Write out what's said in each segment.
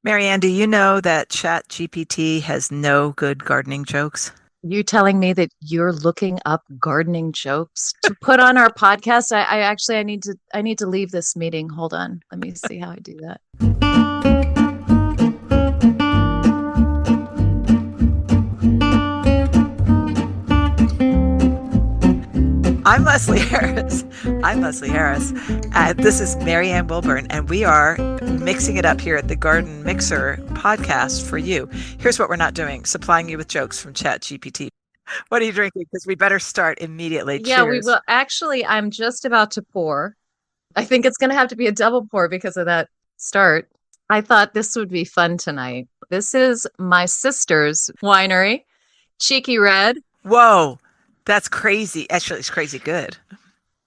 Marianne, do you know that Chat GPT has no good gardening jokes? You telling me that you're looking up gardening jokes to put on our podcast? I need to leave this meeting. Hold on. Let me see how I do that. I'm Leslie Harris. I'm Leslie Harris. This is Marianne Wilburn, and we are mixing it up here at the Garden Mixer podcast for you. Here's what we're not doing: supplying you with jokes from Chat GPT. What are you drinking? Because we better start immediately. Yeah, we Cheers. will. Actually, I'm just about to pour. I think it's going to have to be a double pour because of that start. I thought this would be fun tonight. This is my sister's winery, Cheeky Red. Whoa, that's crazy. Actually, it's crazy good.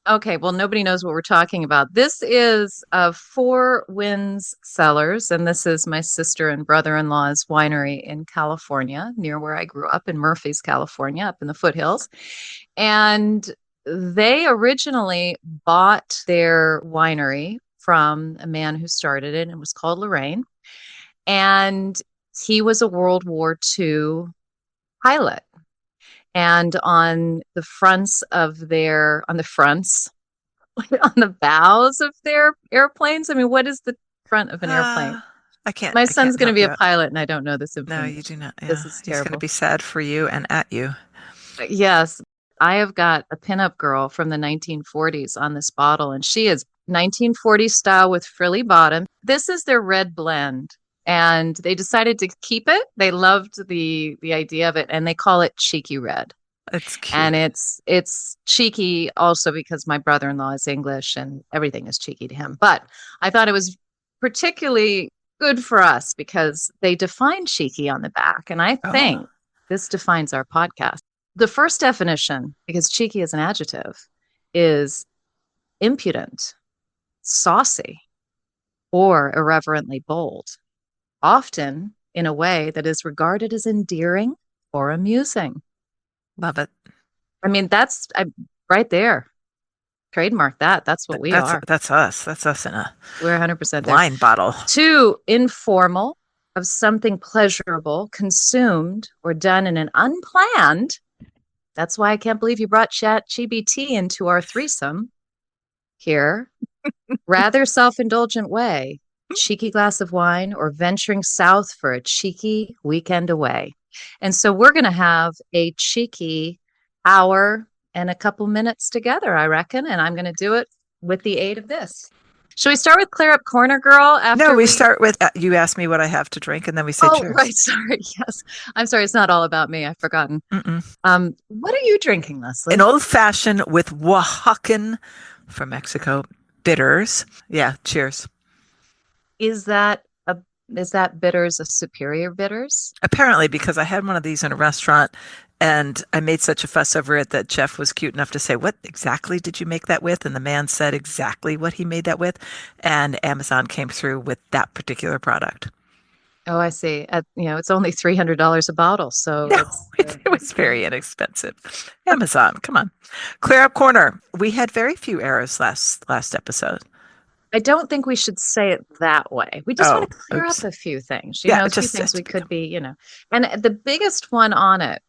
Okay, well, nobody knows what we're talking about. This is Four Winds Cellars, and this is my sister and brother-in-law's winery in California, near where I grew up in Murphy's, California, up in the foothills. And they originally bought their winery from a man who started it and was called Lorraine. And he was a World War II pilot. And on the fronts, on the bows of their airplanes. I mean, what is the front of an airplane? Uh, I can't. My I son's can't going to help be you a out. pilot, and I don't know this No, information. you do not. This Yeah, is he's going to terrible. be sad for you and at you. Yes, I have got a pinup girl from the 1940s on this bottle, and she is 1940s style with frilly bottom. This is their red blend, and they decided to keep it. They loved the idea of it, and they call it Cheeky Red. It's And cute. it's cheeky also because my brother-in-law is English and everything is cheeky to him. But I thought it was particularly good for us because they define cheeky on the back. And I Oh, think this defines our podcast. The first definition, because cheeky is an adjective, is impudent, saucy, or irreverently bold, often in a way that is regarded as endearing or amusing. love it. I mean, right there. Trademark that. That's what we That's are. that's us. That's us in a We're 100% there. wine bottle. Two, informal, of something pleasurable, consumed, or done in an unplanned. That's why I can't believe you brought Chat GBT into our threesome here. Rather self indulgent way, cheeky glass of wine, or venturing south for a cheeky weekend away. And so we're going to have a cheeky hour and a couple minutes together, I reckon. And I'm going to do it with the aid of this. Should we start with Clear Up Corner Girl No, after we we? start with you ask me what I have to drink, and then we say Oh, cheers. right. Sorry. Yes. I'm sorry. It's not all about me. I've forgotten. Mm-mm. What are you drinking, An Leslie? old fashioned with Oaxacan from Mexico bitters. Yeah, cheers. Is that a is that bitters a superior bitters? Apparently, because I had one of these in a restaurant and I made such a fuss over it that Jeff was cute enough to say, "What exactly did you make that with?" And the man said exactly what he made that with. And Amazon came through with that particular product. Oh, I see. It's only $300 a bottle, so No, it's it was very inexpensive. Amazon, come on. Clear up corner. We had very few errors last episode. I don't think we should say it that way. We just Oh, want to clear up oops. a few things, Yeah, a it few just things has we to be. could be. And the biggest one on it,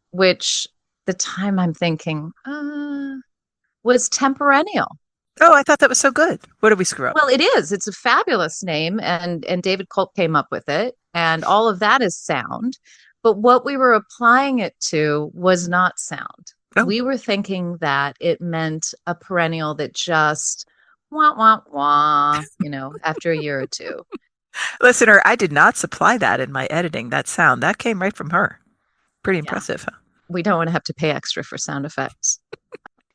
which the time I'm thinking, was temperennial. Oh, I thought that was so good. What did we screw up? Well, it is. It's a fabulous name, and David Culp came up with it, and all of that is sound. But what we were applying it to was not sound. Oh, We were thinking that it meant a perennial that just wah wah wah, after a year or two. listener, I did not supply that in my editing. That sound that came right from her. Pretty Yeah, impressive. Huh? we don't want to have to pay extra for sound effects.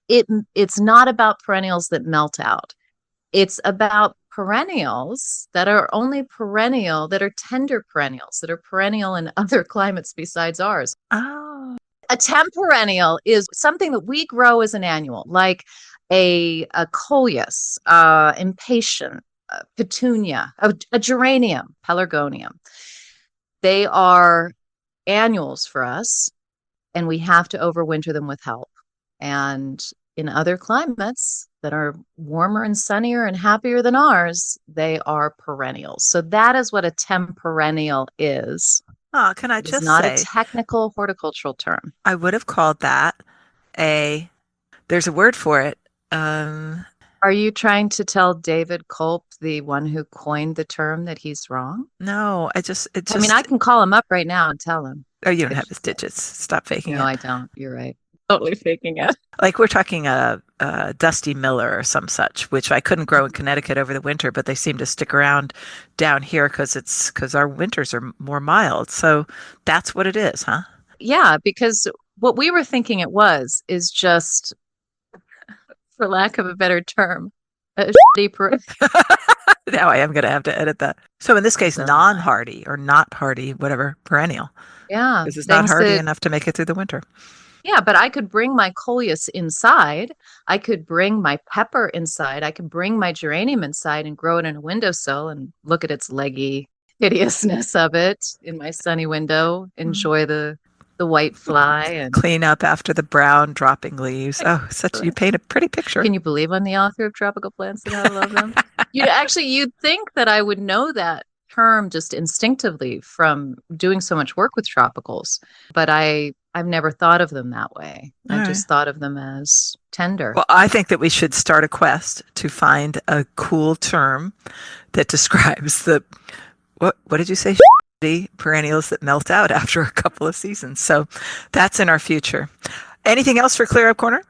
It's not about perennials that melt out. It's about perennials that are only perennial, that are tender perennials, that are perennial in other climates besides ours. Oh, A temperennial is something that we grow as an annual, like a coleus, impatient, petunia, a geranium, pelargonium. They are annuals for us, and we have to overwinter them with help. And in other climates, that are warmer and sunnier and happier than ours, they are perennials. So that is what a temperennial is. Oh, can I It is just not a say, technical horticultural term. I would have called that a, there's a word for it. Um, Are you trying to tell David Culp, the one who coined the term, that he's wrong? no, I mean, I can call him up right now and tell him. oh, you don't have his It's, digits. Stop faking no, it. I don't. You're right. Totally faking it. Like we're talking a Dusty Miller or some such, which I couldn't grow in Connecticut over the winter, but they seem to stick around down here because our winters are more mild. So that's what it is, huh? Yeah, because what we were thinking it was is just, for lack of a better term, a shitty Now I am going to have to edit that. So in this case, so am I. non-hardy or not hardy, whatever, perennial. Yeah, This is not things hardy that, enough to make it through the winter. yeah, but I could bring my coleus inside. I could bring my pepper inside. I could bring my geranium inside and grow it in a windowsill and look at its leggy hideousness of it in my sunny window, Mm. enjoy the white fly and Clean up after the brown dropping leaves. Oh, such you paint a pretty picture. can you believe I'm the author of Tropical Plants and How to Love Them? You'd think that I would know that term just instinctively from doing so much work with tropicals, but I've never thought of them that way. All I right. just thought of them as tender. Well, I think that we should start a quest to find a cool term that describes the what did you say? Shitty perennials that melt out after a couple of seasons. So that's in our future. Anything else for Clear Up Corner?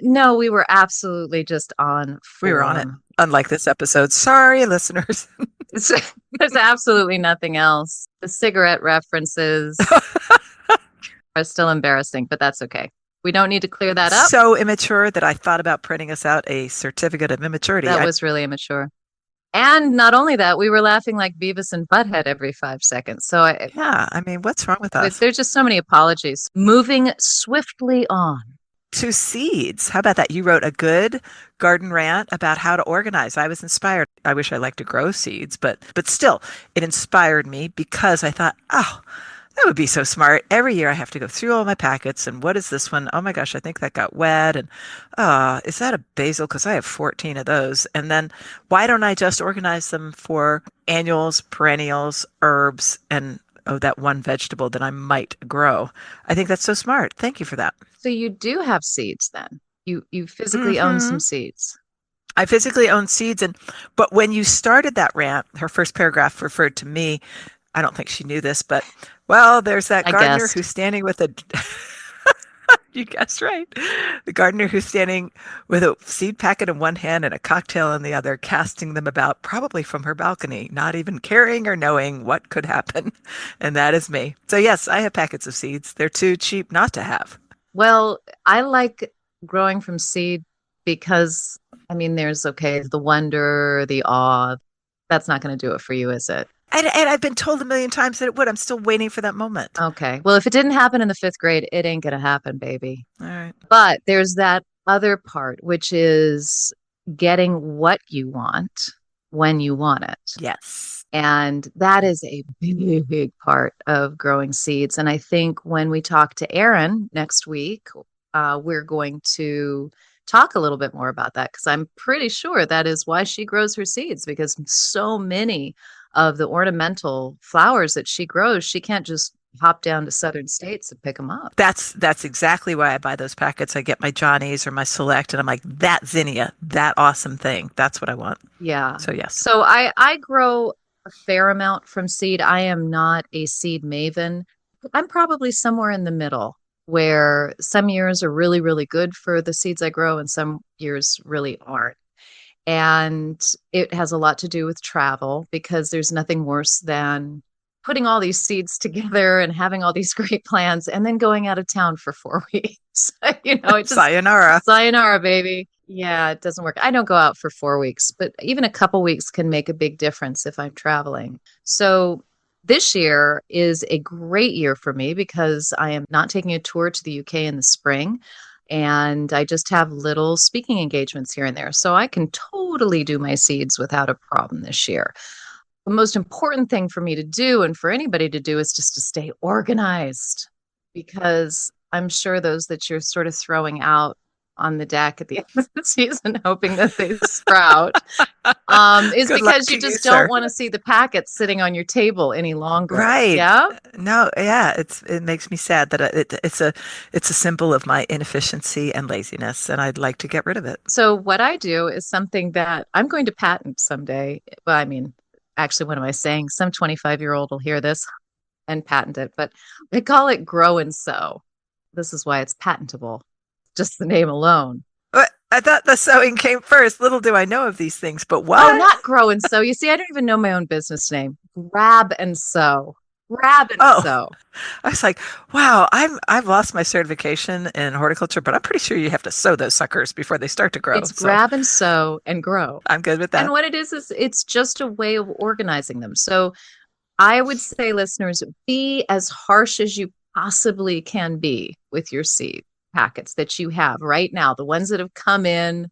No, we were absolutely just on We were on it. form. Unlike this episode. Sorry, listeners. There's absolutely nothing else. The cigarette references are still embarrassing, but that's okay. We don't need to clear that up. So immature that I thought about printing us out a certificate of immaturity. That was really immature. And not only that, we were laughing like Beavis and Butthead every 5 seconds. Yeah, I mean, what's wrong with us? There's just so many apologies. Moving swiftly on. To seeds. How about that? You wrote a good garden rant about how to organize. I was inspired. I wish I liked to grow seeds, but still, it inspired me because I thought, oh, that would be so smart. Every year I have to go through all my packets and what is this one? Oh my gosh, I think that got wet. And is that a basil? Because I have 14 of those. And then why don't I just organize them for annuals, perennials, herbs, and oh, that one vegetable that I might grow? I think that's so smart. Thank you for that. So you do have seeds then. You physically own Hmm. some seeds. I physically own seeds, but when you started that rant, her first paragraph referred to me. I don't think she knew this, but well, there's that I gardener guessed. who's standing with a you guessed right. The gardener who's standing with a seed packet in one hand and a cocktail in the other, casting them about, probably from her balcony, not even caring or knowing what could happen. And that is me. So yes, I have packets of seeds. They're too cheap not to have. Well, I like growing from seed because, I mean, there's okay, the wonder, the awe. That's not going to do it for you, is it? And I've been told a million times that it would. I'm still waiting for that moment. Okay. Well, if it didn't happen in the fifth grade, it ain't going to happen, baby. All right. But there's that other part, which is getting what you want when you want it. Yes. And that is a big part of growing seeds. And I think when we talk to Erin next week, we're going to talk a little bit more about that because I'm pretty sure that is why she grows her seeds because so many of the ornamental flowers that she grows, she can't just hop down to southern states and pick them up. That's exactly why I buy those packets. I get my Johnny's or my Select, and I'm like, that zinnia, that awesome thing. That's what I want. Yeah. So yes. So I grow a fair amount from seed. I am not a seed maven. I'm probably somewhere in the middle where some years are really, really good for the seeds I grow and some years really aren't. And it has a lot to do with travel because there's nothing worse than putting all these seeds together and having all these great plans and then going out of town for 4 weeks. It just Sayonara. sayonara, baby. Yeah, it doesn't work. I don't go out for 4 weeks, but even a couple weeks can make a big difference if I'm traveling. So this year is a great year for me because I am not taking a tour to the UK in the spring. And I just have little speaking engagements here and there. So I can totally do my seeds without a problem this year. The most important thing for me to do and for anybody to do is just to stay organized because I'm sure those that you're sort of throwing out on the deck at the end of the season, hoping that they sprout, is Good luck because to you you, just don't sir. want to see the packets sitting on your table any longer. Right. Yeah. No, yeah, it makes me sad that it's a symbol of my inefficiency and laziness, and I'd like to get rid of it. So what I do is something that I'm going to patent someday. Well, I mean, actually, what am I saying? Some 25-year-old will hear this and patent it, but I call it grow and sow. This is why it's patentable, just the name alone. But I thought the sewing came first. Little do I know of these things, but Oh, what? not grow and sow. You see, I don't even know my own business name. Grab and sow. Grab and Oh, sow. I was like, wow, I've lost my certification in horticulture, but I'm pretty sure you have to sow those suckers before they start to grow. It's So grab and sow and grow. I'm good with And that. what it is it's just a way of organizing them. So I would say, listeners, be as harsh as you possibly can be with your seed packets that you have right now, the ones that have come in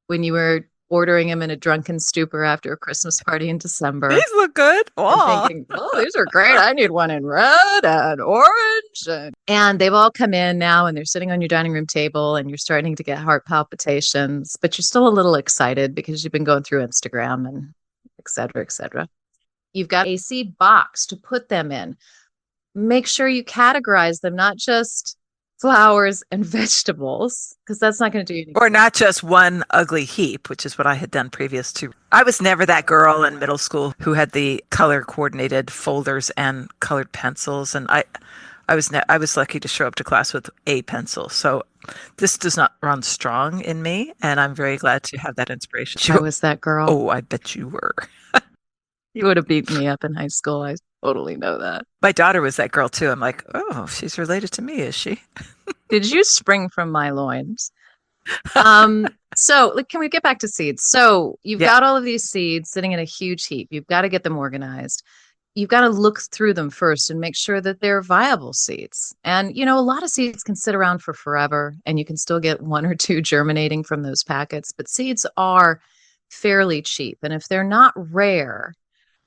when you were ordering them in a drunken stupor after a Christmas party in December These look good. and Oh, thinking, oh, these are great. I need one in red and orange. And they've all come in now and they're sitting on your dining room table and you're starting to get heart palpitations, but you're still a little excited because you've been going through Instagram and et cetera, et cetera. You've got a seed box to put them in. Make sure you categorize them, not just flowers and vegetables, because that's not going to do you any or good. not just one ugly heap, which is what I had done previous to. I was never that girl in middle school who had the color coordinated folders and colored pencils, and I was lucky to show up to class with a pencil. So this does not run strong in me, and I'm very glad to have that inspiration. I was that girl. Oh, I bet you were. You would have beaten me up in high school. I totally know that. My daughter was that girl too. I'm like, oh, she's related to me, is she? Did you spring from my loins? So like, can we get back to seeds? So you've Yeah. got all of these seeds sitting in a huge heap. You've got to get them organized. You've got to look through them first and make sure that they're viable seeds. And, a lot of seeds can sit around for forever and you can still get one or two germinating from those packets, but seeds are fairly cheap. And if they're not rare,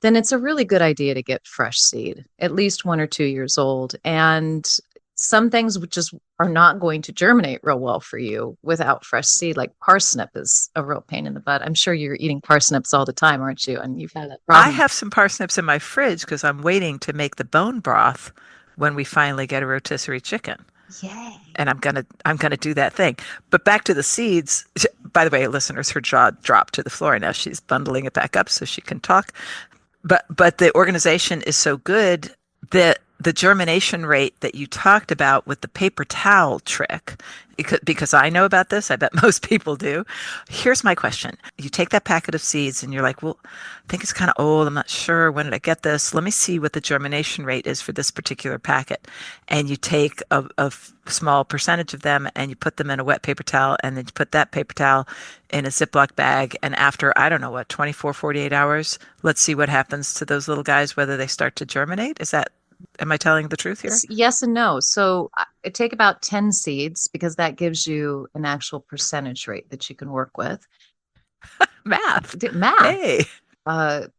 then it's a really good idea to get fresh seed, at least 1 or 2 years old. And some things just are not going to germinate real well for you without fresh seed, like parsnip is a real pain in the butt. I'm sure you're eating parsnips all the time, aren't you? And you've had that I problem. have some parsnips in my fridge because I'm waiting to make the bone broth when we finally get a rotisserie chicken. Yay. And I'm gonna do that thing. But back to the seeds. By the way, listeners, her jaw dropped to the floor. Now she's bundling it back up so she can talk. But the organization is so good that the germination rate that you talked about with the paper towel trick, because I know about this, I bet most people do. Here's my question. You take that packet of seeds and you're like, well, I think it's kind of old. I'm not sure. When did I get this? Let me see what the germination rate is for this particular packet. And you take a small percentage of them and you put them in a wet paper towel and then you put that paper towel in a Ziploc bag. And after, I don't know what, 24, 48 hours, let's see what happens to those little guys, whether they start to germinate. Am I telling the truth here? Yes and no. So I take about 10 seeds because that gives you an actual percentage rate that you can work with. Math. Math. Hey.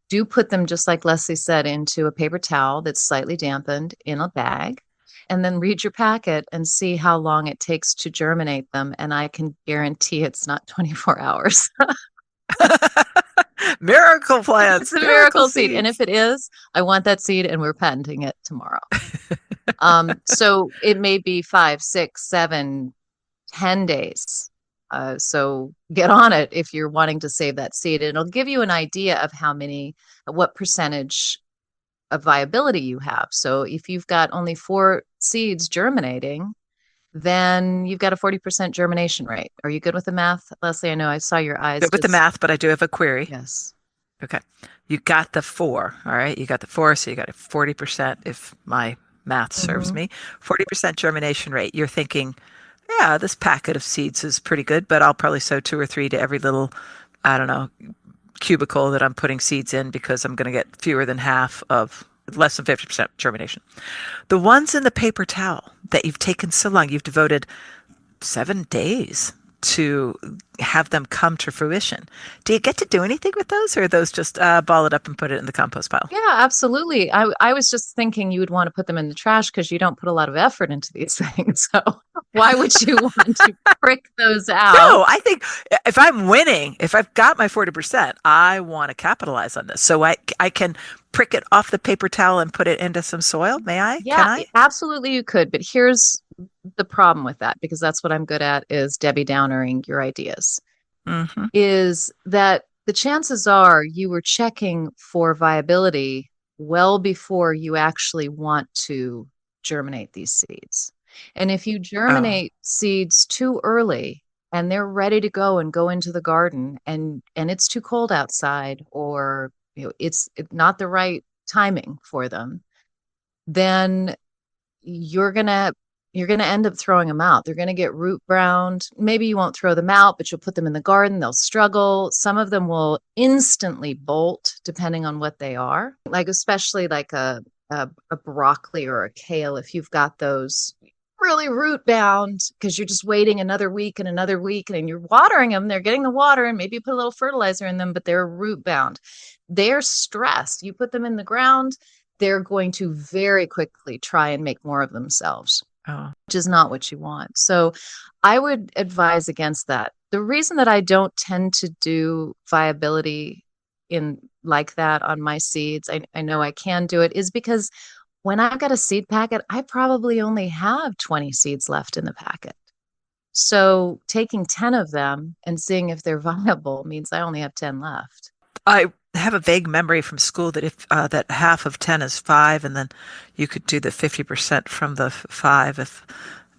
Do put them, just like Leslie said, into a paper towel that's slightly dampened in a bag, and then read your packet and see how long it takes to germinate them. And I can guarantee it's not 24 hours. Miracle plants. It's a miracle seed. And if it is, I want that seed and we're patenting it tomorrow. So it may be 5, 6, 7, 10 days. So get on it if you're wanting to save that seed. And it'll give you an idea of what percentage of viability you have. So if you've got only 4 seeds germinating, then you've got a 40% germination rate. Are you good with the math, Leslie? I know I saw your eyes. Good with the math, but I do have a query. Yes. Okay. You got the 4, all right? You got the 4, so you got a 40%, if my math serves me. 40% germination rate. You're thinking, yeah, this packet of seeds is pretty good, but I'll probably sow 2 or 3 to every little, I don't know, cubicle that I'm putting seeds in because I'm going to get fewer than half of less than 50% germination. The ones in the paper towel that you've taken so long, you've devoted 7 days to have them come to fruition. Do you get to do anything with those, or are those just ball it up and put it in the compost pile? Yeah, absolutely. I was just thinking you would want to put them in the trash because you don't put a lot of effort into these things. So Why would you want to prick those out? No, I think if I'm winning, if I've got my 40%, I want to capitalize on this. So I can prick it off the paper towel and put it into some soil. May I? Can Yeah, I? absolutely you could. But here's the problem with that, because that's what I'm good at is Debbie Downering your ideas, Hmm. is that the chances are you were checking for viability well before you actually want to germinate these seeds. And if you Oh, germinate seeds too early and they're ready to go and go into the garden and it's too cold outside, or it's not the right timing for them, then you're gonna you're gonna end up throwing them out. They're gonna get root browned. Maybe you won't throw them out, but you'll put them in the garden. They'll struggle. Some of them will instantly bolt, depending on what they are. Like especially like a broccoli or a kale, if you've got those really root bound because you're just waiting another week and you're watering them, they're getting the water and maybe you put a little fertilizer in them, but they're root bound. They're stressed. You put them in the ground, they're going to very quickly try and make more of themselves, oh. which is not what you want. So I would advise against that. The reason that I don't tend to do viability in like that on my seeds, I know I can do it, is because when I've got a seed packet, I probably only have 20 seeds left in the packet. So taking 10 of them and seeing if they're viable means I only have 10 left. I have a vague memory from school that if that half of 10 is five, and then you could do the 50% from the five. If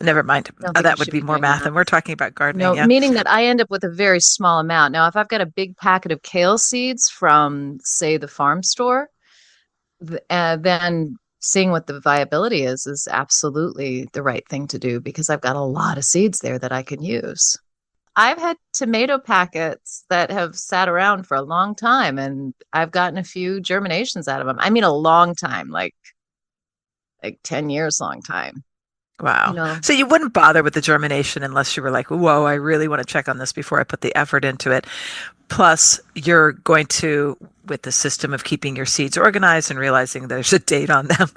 never mind, I don't think you that would should be be more doing math, that. and we're talking about gardening. No, Yeah. meaning that I end up with a very small amount. Now, if I've got a big packet of kale seeds from, say, the farm store, then seeing what the viability is absolutely the right thing to do because I've got a lot of seeds there that I can use. I've had tomato packets that have sat around for a long time and I've gotten a few germinations out of them. I mean, a long time, like 10 years, long time, you Wow. know. So you wouldn't bother with the germination unless you were like, whoa, I really want to check on this before I put the effort into it. Plus, you're going to, with the system of keeping your seeds organized and realizing there's a date on them,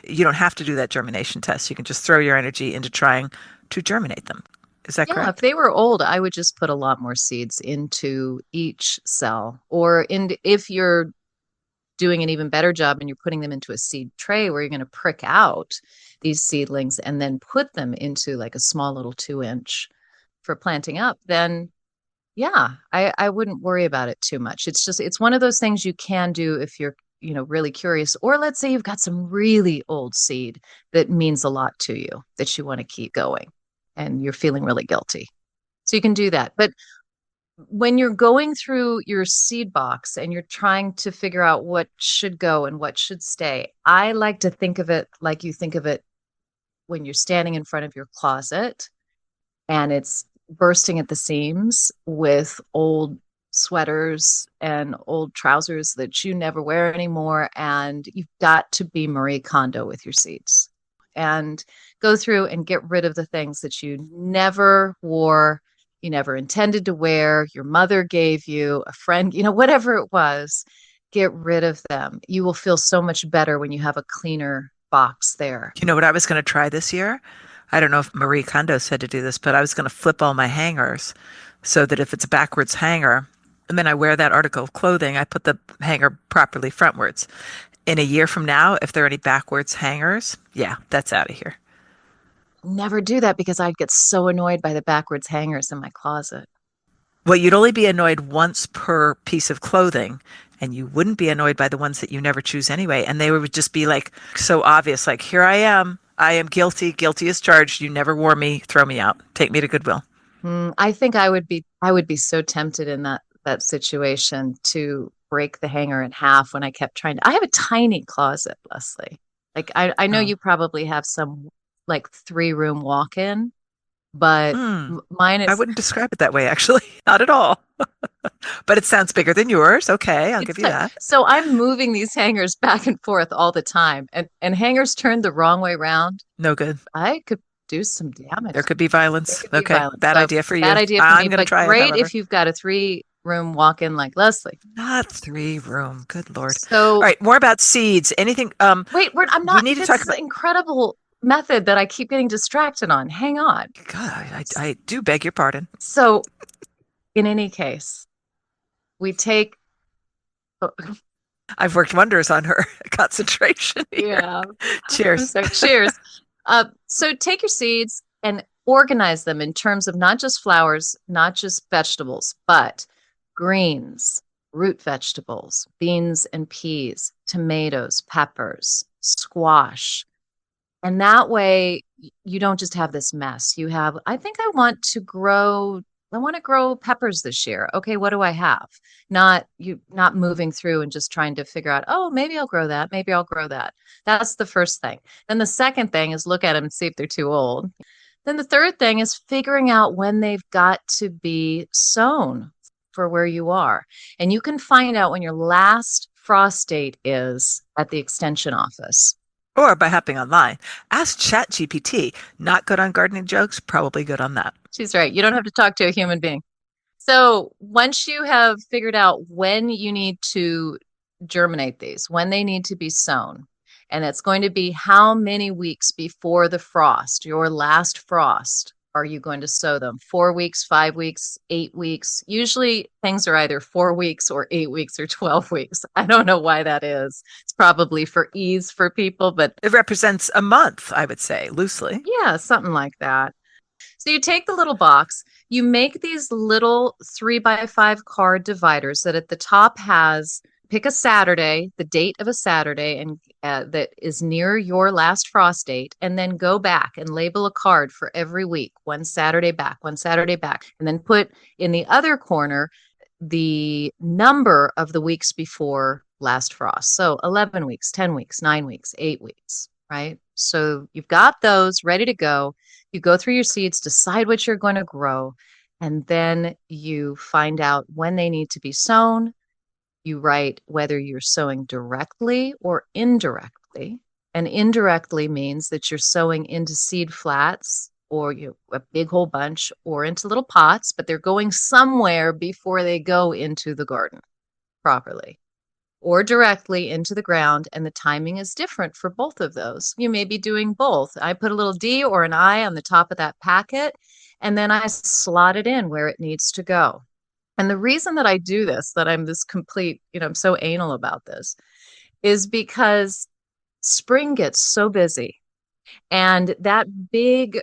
you don't have to do that germination test. You can just throw your energy into trying to germinate them. Is that Yeah, if correct? they were old, I would just put a lot more seeds into each cell. Or if you're doing an even better job and you're putting them into a seed tray where you're going to prick out these seedlings and then put them into like a small little 2 inch for planting up, then yeah, I wouldn't worry about it too much. It's one of those things you can do if you're, really curious. Or let's say you've got some really old seed that means a lot to you that you want to keep going and you're feeling really guilty. So you can do that. But when you're going through your seed box and you're trying to figure out what should go and what should stay, I like to think of it like you think of it when you're standing in front of your closet and it's bursting at the seams with old sweaters and old trousers that you never wear anymore. And you've got to be Marie Kondo with your seeds and go through and get rid of the things that you never wore, you never intended to wear, your mother gave you, a friend, whatever it was, get rid of them. You will feel so much better when you have a cleaner box there. You know what I was going to try this year? I don't know if Marie Kondo said to do this, but I was going to flip all my hangers so that if it's a backwards hanger, and then I wear that article of clothing, I put the hanger properly frontwards. In a year from now, if there are any backwards hangers, yeah, that's out of here. Never do that because I'd get so annoyed by the backwards hangers in my closet. Well, you'd only be annoyed once per piece of clothing, and you wouldn't be annoyed by the ones that you never choose anyway. And they would just be like so obvious, like, here I am. I am guilty. Guilty as charged. You never wore me. Throw me out. Take me to Goodwill. I think I would be so tempted in that situation to break the hanger in half when I kept trying to. I have a tiny closet, Leslie. Like I know Oh. you probably have some like 3 room walk-in, but Hmm. mine I is wouldn't describe it that way, actually. Not at all. But it sounds bigger than yours. Okay, I'll it's give you that. so I'm moving these hangers back and forth all the time, and hangers turned the wrong way round. No good. I could do some There damage. could be There violence. could be Okay, violence. bad So idea for bad you. idea for I'm me, going to but try it, great however. if you've got a 3 room walk-in like Leslie. Not 3 room. Good Lord. All So right, more about seeds. Anything? wait, I'm We not. need to This talk is about. incredible. method that I keep getting distracted on. Hang on. God, I do beg your pardon. So, in any case, we take, I've worked wonders on her concentration here. yeah, I'm Cheers. sorry, cheers. So, take your seeds and organize them in terms of not just flowers, not just vegetables, but greens, root vegetables, beans and peas, tomatoes, peppers, squash. And that way you don't just have this mess. You have, I think I want to grow peppers this year. Okay, what do I have? Not moving through and just trying to figure out, oh, maybe I'll grow that. Maybe I'll grow that. That's the first thing. Then the second thing is look at them and see if they're too old. Then the third thing is figuring out when they've got to be sown for where you are. And you can find out when your last frost date is at the extension office. Or by hopping online. Ask ChatGPT. Not good on gardening jokes, probably good on that. She's right. You don't have to talk to a human being. So once you have figured out when you need to germinate these, when they need to be sown, and it's going to be how many weeks before the frost, your last frost, are you going to sow them? 4 weeks, 5 weeks, 8 weeks? Usually things are either 4 weeks or 8 weeks or 12 weeks. I don't know why that is. It's probably for ease for people, but It represents a month, I would say, loosely. yeah, something like that. So you take the little box, you make these little 3x5 card dividers that at the top has pick a Saturday, the date of a Saturday, and that is near your last frost date, and then go back and label a card for every week, one Saturday back, one Saturday back, and then put in the other corner the number of the weeks before last frost. So 11 weeks, 10 weeks, 9 weeks, 8 weeks, right? So you've got those ready to go. You go through your seeds, decide what you're going to grow, and then you find out when they need to be sown. You write whether you're sowing directly or indirectly. And indirectly means that you're sowing into seed flats or a big whole bunch or into little pots, but they're going somewhere before they go into the garden properly or directly into the ground, and the timing is different for both of those. You may be doing both. I put a little D or an I on the top of that packet, and then I slot it in where it needs to go. And the reason that I do this, that I'm this complete, I'm so anal about this, is because spring gets so busy, and that big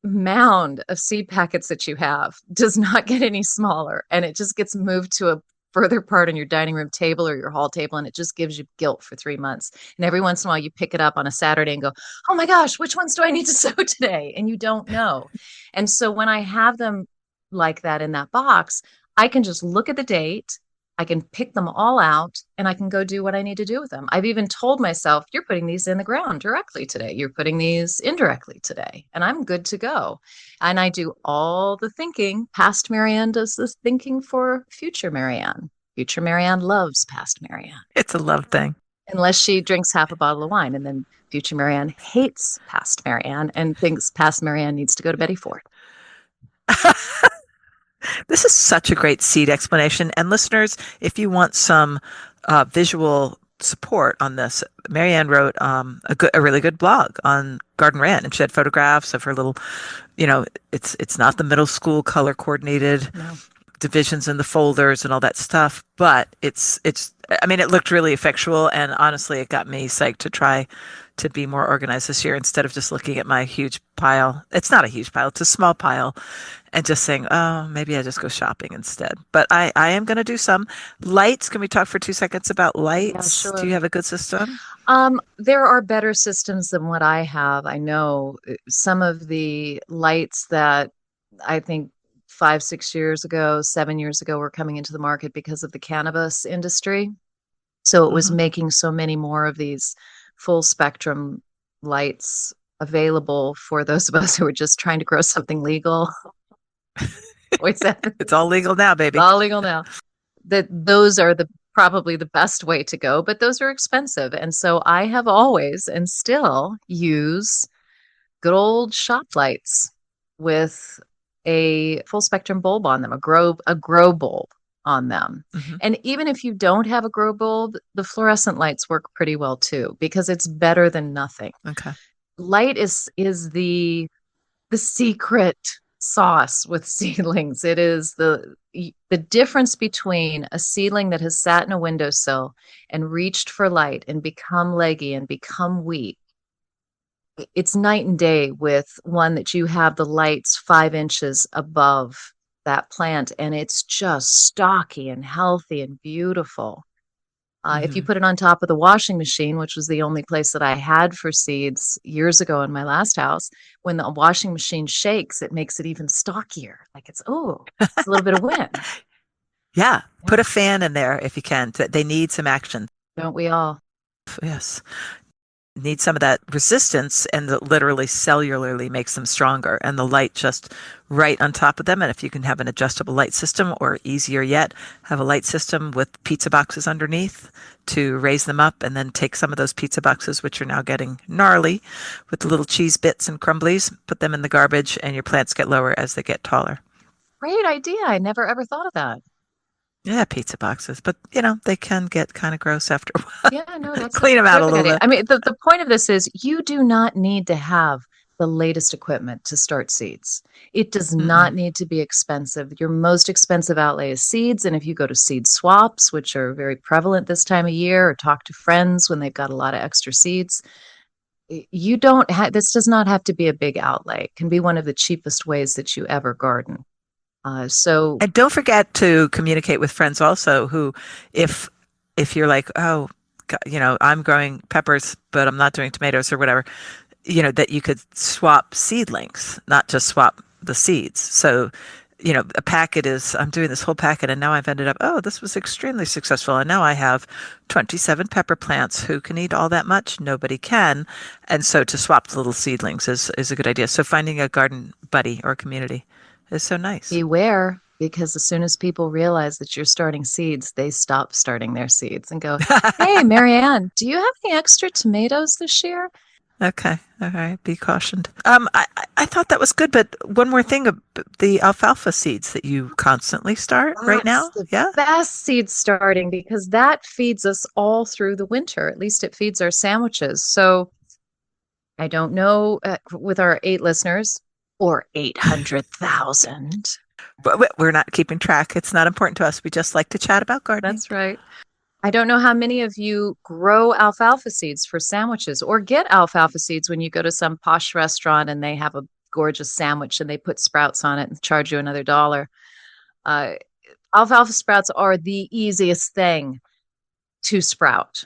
mound of seed packets that you have does not get any smaller, and it just gets moved to a further part on your dining room table or your hall table, and it just gives you guilt for 3 months. And every once in a while you pick it up on a Saturday and go, oh my gosh, which ones do I need to sow today? And you don't know. And so when I have them like that in that box, I can just look at the date, I can pick them all out, and I can go do what I need to do with them. I've even told myself, you're putting these in the ground directly today. You're putting these indirectly today, and I'm good to go. And I do all the thinking. Past Marianne does the thinking for future Marianne. Future Marianne loves past Marianne. It's a love thing. Unless she drinks half a bottle of wine, and then future Marianne hates past Marianne and thinks past Marianne needs to go to Betty Ford. This is such a great seed explanation. And listeners, if you want some visual support on this, Marianne wrote a really good blog on Garden Rant, and she had photographs of her little, it's not the middle school color coordinated divisions in the folders and all that stuff, but it looked really effectual, and honestly, it got me psyched to try to be more organized this year instead of just looking at my huge pile. It's not a huge pile, it's a small pile, and just saying, oh, maybe I just go shopping instead. But I am going to do some lights. Can we talk for 2 seconds about lights? Yeah, sure. Do you have a good system? There are better systems than what I have. I know some of the lights that I think 5, 6 years ago, 7 years ago were coming into the market because of the cannabis industry. So it was making so many more of these full spectrum lights available for those of us who are just trying to grow something legal. It's all legal now, baby. It's all legal now. Those are probably the best way to go, but those are expensive. And so I have always and still use good old shop lights with a full spectrum bulb on them, a grow bulb on them. And even if you don't have a grow bulb, the fluorescent lights work pretty well too, because it's better than nothing. Okay. light is the secret sauce with seedlings. It is the difference between a seedling that has sat in a windowsill and reached for light and become leggy and become weak. It's night and day with one that you have the lights 5 inches above that plant, and it's just stocky and healthy and beautiful. If you Hmm. put it on top of the washing machine, which was the only place that I had for seeds years ago in my last house, when the washing machine shakes, it makes it even stockier. Like it's a little bit of wind. Yeah, put Yeah, a fan in there if you can. They need some action. don't we all? Yes. Need some of that resistance, and that literally cellularly makes them stronger, and the light just right on top of them. And if you can have an adjustable light system, or easier yet, have a light system with pizza boxes underneath to raise them up, and then take some of those pizza boxes, which are now getting gnarly with the little cheese bits and crumblies, put them in the garbage, and your plants get lower as they get taller. Great idea. I never ever thought of that. Yeah, pizza boxes, but they can get kind of gross after a while. Yeah, no, that's a Clean them out a terrific little idea. bit. I mean, the point of this is you do not need to have the latest equipment to start seeds. It does Mm-mm. not need to be expensive. Your most expensive outlay is seeds. And if you go to seed swaps, which are very prevalent this time of year, or talk to friends when they've got a lot of extra seeds, you don't have, this does not have to be a big outlay. It can be one of the cheapest ways that you ever garden. So And don't forget to communicate with friends also who, if you're like, oh, I'm growing peppers, but I'm not doing tomatoes or whatever, that you could swap seedlings, not just swap the seeds. So, a packet is, I'm doing this whole packet and now I've ended up, oh, this was extremely successful. And now I have 27 pepper plants. Who can eat all that much? Nobody can. And so to swap the little seedlings is a good idea. So finding a garden buddy or community is so nice. beware, because as soon as people realize that you're starting seeds, they stop starting their seeds and go, "Hey, Marianne, do you have any extra tomatoes this year?" Okay. All right. Be cautioned. I thought that was good, but one more thing, the alfalfa seeds that you constantly start right That's now. the Yeah. best seed starting because that feeds us all through the winter. At least it feeds our sandwiches. So I don't know with our 8 listeners or 800,000. But we're not keeping track. It's not important to us. We just like to chat about gardening. That's right. I don't know how many of you grow alfalfa seeds for sandwiches or get alfalfa seeds when you go to some posh restaurant and they have a gorgeous sandwich and they put sprouts on it and charge you another dollar. Uh, Alfalfa sprouts are the easiest thing to sprout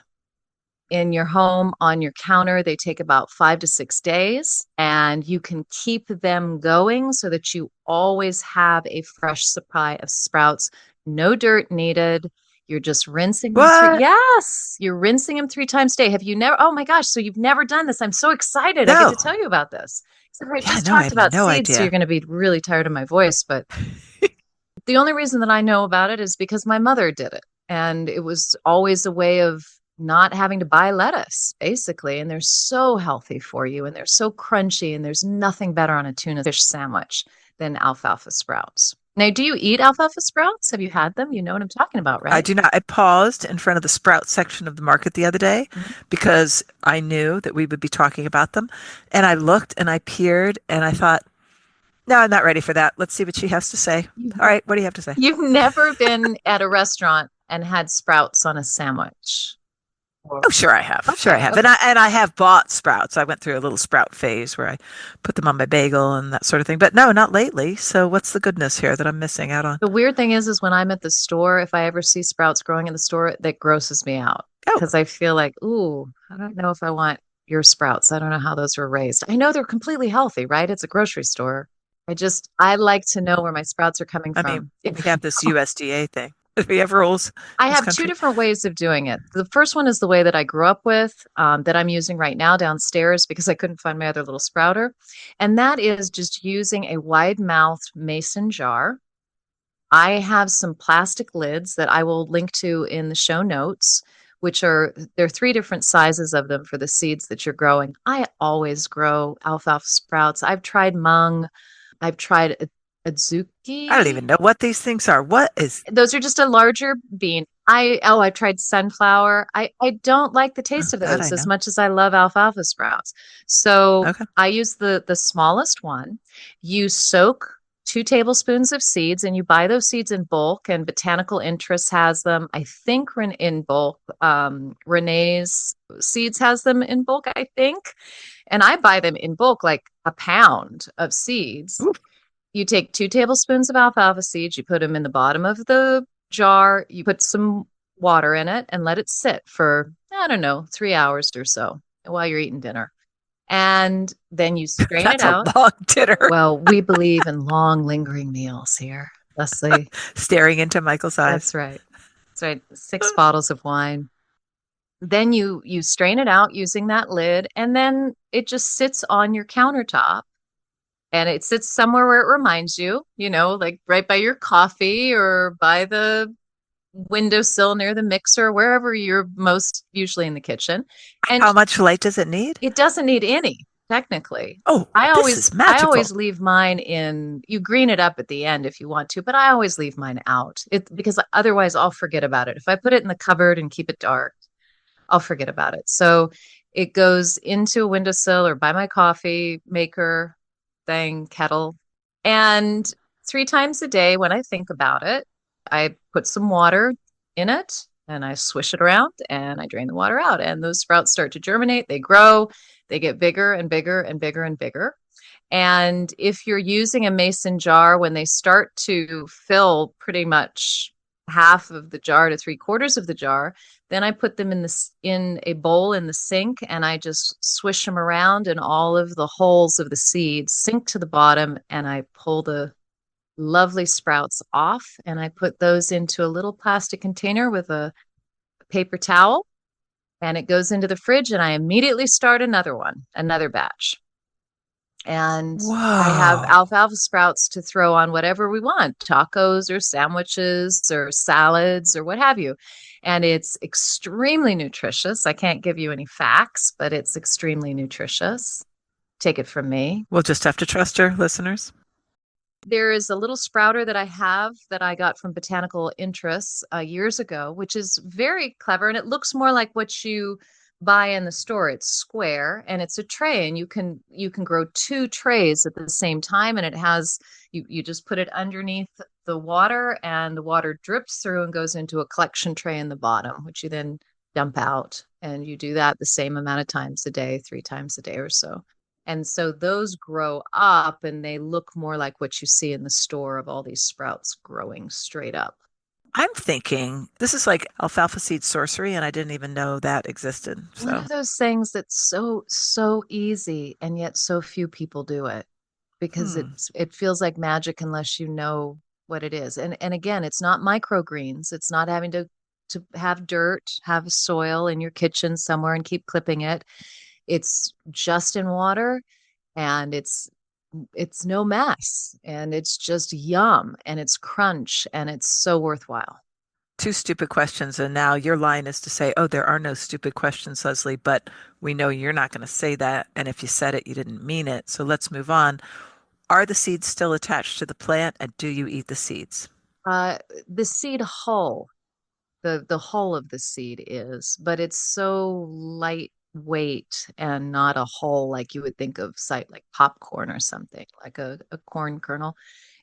in your home on your counter. They take about 5 to 6 days, and you can keep them going so that you always have a fresh supply of sprouts. No dirt needed. You're just rinsing them three. What? Yes, you're rinsing them 3 times a day. Have you never? Oh my gosh! So you've never done this? I'm so excited. I get to No. tell you about this. So I Yeah, just no, I talked have about no seeds, so you're idea. going to be really tired of my voice, but the only reason that I know about it is because my mother did it. And it was always a way of not having to buy lettuce, basically. And they're so healthy for you and they're so crunchy. And there's nothing better on a tuna fish sandwich than alfalfa sprouts. Now, do you eat alfalfa sprouts? Have you had them? You know what I'm talking about, I right? do not. I paused in front of the sprout section of the market the other day Mhm. because I knew that we would be talking about them. And I looked and I peered and I thought, no, I'm not ready for that. Let's see what she has to say. You've, All right, what do you have to say? you've never been at a restaurant and had sprouts on a sandwich. Oh, Or, sure I have. Sure I okay, have. okay. And I have bought sprouts. I went through a little sprout phase where I put them on my bagel and that sort of thing. But no, not lately. So what's the goodness here that I'm missing out on? The weird thing is when I'm at the store, if I ever see sprouts growing in the store, that grosses me out Oh, because I feel like, ooh, I don't know if I want your sprouts. I don't know how those were raised. I know they're completely healthy, right? It's a grocery store. I like to know where my sprouts are coming I mean, from. we have this USDA thing. We have rules in I this have two country. different ways of doing it. The first one is the way that I grew up with, that I'm using right now downstairs because I couldn't find my other little sprouter. And that is just using a wide mouthed mason jar. I have some plastic lids that I will link to in the show notes, which there are 3 different sizes of them for the seeds that you're growing. I always grow alfalfa sprouts. I've tried mung, I've tried I don't adzuki. even know what these things are. What is, Those are just a larger bean. I've tried sunflower. I don't like the Oh, taste of that I those as know. much as I love alfalfa sprouts. So Okay. I use the smallest one. You soak 2 tablespoons of seeds and you buy those seeds in bulk, and Botanical Interest has them. I think in bulk. Renee's Seeds has them in bulk, I think. And I buy them in bulk, like a pound of seeds. Ooh, You take 2 tablespoons of alfalfa seeds, you put them in the bottom of the jar, you put some water in it and let it sit for, I don't know, 3 hours or so while you're eating dinner. And then you strain it that's a out. long dinner. Well, we believe in long, lingering meals here, Leslie. Staring into Michael's eyes. That's right. That's right. 6 bottles of wine. Then you strain it out using that lid, and then it just sits on your countertop and it sits somewhere where it reminds you, like right by your coffee or by the windowsill near the mixer, wherever you're most usually in the kitchen. And How much light does it need? it doesn't need any, technically. Oh, I this always is I always magical. leave mine in, you green it up at the end if you want to, but I always leave mine out. Because otherwise I'll forget about it. If I put it in the cupboard and keep it dark, I'll forget about it. So it goes into a windowsill or by my coffee maker thing, kettle. And 3 times a day, when I think about it, I put some water in it and I swish it around and I drain the water out. And those sprouts start to germinate, they grow, they get bigger and bigger and bigger and bigger. And if you're using a mason jar, when they start to fill pretty much half of the jar to 3/4 of the jar, then I put them in a bowl in the sink and I just swish them around, and all of the holes of the seeds sink to the bottom, and I pull the lovely sprouts off and I put those into a little plastic container with a paper towel, and it goes into the fridge, and I immediately start another batch. And I have Whoa. alfalfa sprouts to throw on whatever we want, tacos or sandwiches or salads or what have you. And it's extremely nutritious. I can't give you any facts, but it's extremely nutritious. Take it from me. We'll just have to trust your listeners. There is a little sprouter that I have that I got from Botanical Interests years ago, which is very clever, and it looks more like what you buy in the store. It's square and it's a tray, and you can grow 2 trays at the same time, and it has you just put it underneath the water, and the water drips through and goes into a collection tray in the bottom, which you then dump out, and you do that the same amount of times a day, 3 times a day or so. And so those grow up and they look more like what you see in the store of all these sprouts growing straight up. I'm thinking this is like alfalfa seed sorcery, and I didn't even know that existed. One So, of those things that's so, so easy and yet so few people do it because hmm, it feels like magic unless you know what it is. And again, it's not microgreens. It's not having to have dirt, have soil in your kitchen somewhere and keep clipping it. It's just in water, and it's no mess, and it's just yum, and it's crunch, and it's so worthwhile. two stupid questions. And now your line is to say, oh, there are no stupid questions, Leslie, but we know you're not going to say that. And if you said it, you didn't mean it. So let's move on. Are the seeds still attached to the plant, and do you eat the seeds? uh the seed hull, the hull of the seed is, but it's so lightweight and not a hull like you would think of, site like popcorn or something like a corn kernel.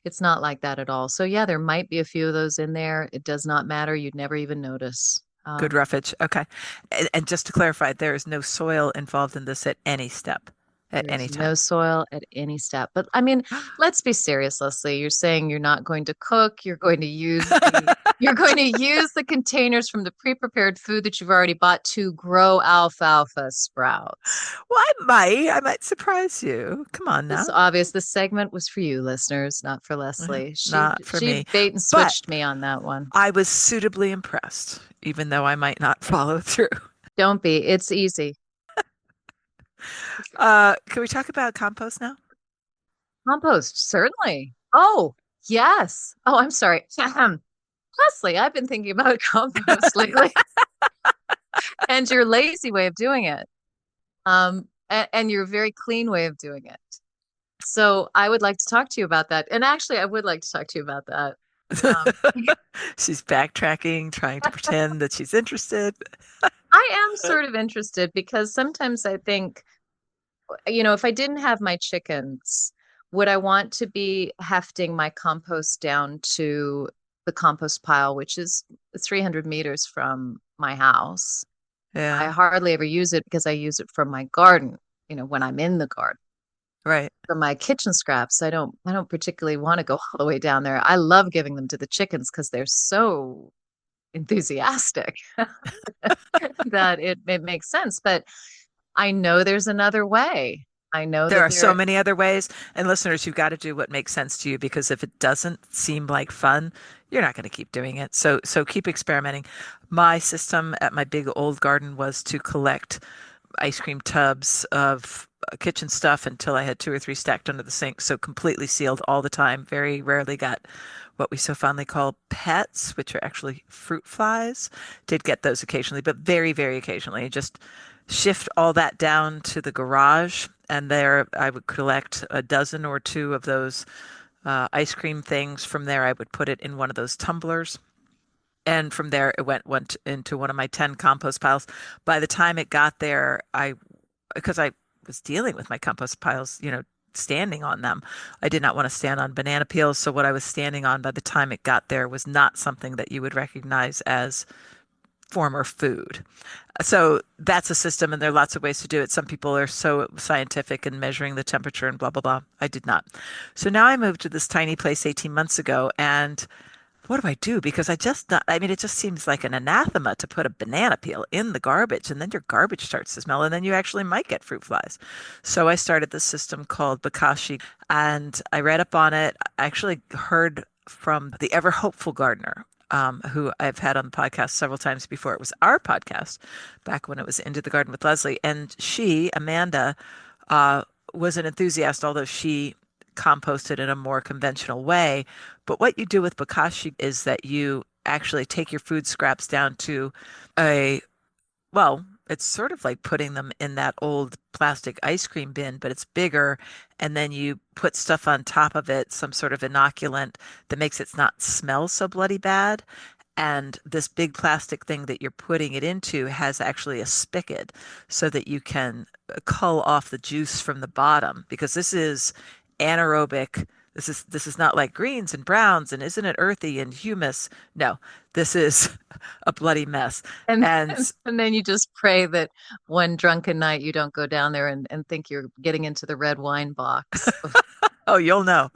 It's not like that at all. So yeah, there might be a few of those in there. It does not matter. You'd never even notice. Good roughage. Okay. And just to clarify, there is no soil involved in this at any step, at There's any no time. soil at any step. But I mean, let's be serious, Leslie. You're saying you're not going to cook. You're going to use the containers from the pre-prepared food that you've already bought to grow alfalfa sprouts. Well, I might surprise you. Come on It's now. obvious this segment was for you, listeners, not for Leslie. She Not for she me. bait and But switched me on that one. I was suitably impressed, even though I might not follow through. Don't be. It's easy. Can we talk about compost now? Compost, certainly. Oh, yes. Oh, I'm sorry. Leslie, I've been thinking about compost lately and your lazy way of doing it. And your very clean way of doing it. So I would like to talk to you about that. And actually, I would like to talk to you about that. Um, She's backtracking, trying to pretend that she's interested. I am sort of interested because sometimes I think, if I didn't have my chickens, would I want to be hefting my compost down to the compost pile, which is 300 meters from my house? I Yeah, hardly ever use it because I use it for my garden, when I'm in the garden. right. For my kitchen scraps, I don't particularly want to go all the way down there. I love giving them to the chickens because they're so enthusiastic that it makes sense. But I know there's another way. I know There that are so there, many other ways. And listeners, you've got to do what makes sense to you because if it doesn't seem like fun, you're not going to keep doing it. So keep experimenting. My system at my big old garden was to collect ice cream tubs of kitchen stuff until I had two or three stacked under the sink. So completely sealed all the time. Very rarely got what we so fondly call pets, which are actually fruit flies. Did get those occasionally, but very, very occasionally. Just shift all that down to the garage, and there I would collect a dozen or two of those ice cream things. From there, I would put it in one of those tumblers. And from there, it went into one of my 10 compost piles. By the time it got there, because I was dealing with my compost piles, standing on them. I did not want to stand on banana peels. So what I was standing on by the time it got there was not something that you would recognize as former food. So that's a system, and there are lots of ways to do it. Some people are so scientific in measuring the temperature and blah, blah, blah. I did not. So now I moved to this tiny place 18 months ago, and what do I do? Because I mean, it just seems like an anathema to put a banana peel in the garbage and then your garbage starts to smell and then you actually might get fruit flies. So I started this system called Bokashi and I read up on it. I actually heard from the ever hopeful gardener, who I've had on the podcast several times before. It was our podcast back when it was Into the Garden with Leslie. And she, Amanda, uh, was an enthusiast, although she composted in a more conventional way. But what you do with bokashi is that you actually take your food scraps down to a, well, it's sort of like putting them in that old plastic ice cream bin, but it's bigger. And then you put stuff on top of it, some sort of inoculant that makes it not smell so bloody bad. And this big plastic thing that you're putting it into has actually a spigot so that you can cull off the juice from the bottom because this is anaerobic. This is not like greens and browns and isn't it earthy and humus? No, this is a bloody mess. and And and then you just pray that one drunken night you don't go down there and think you're getting into the red wine box. oh, you'll know.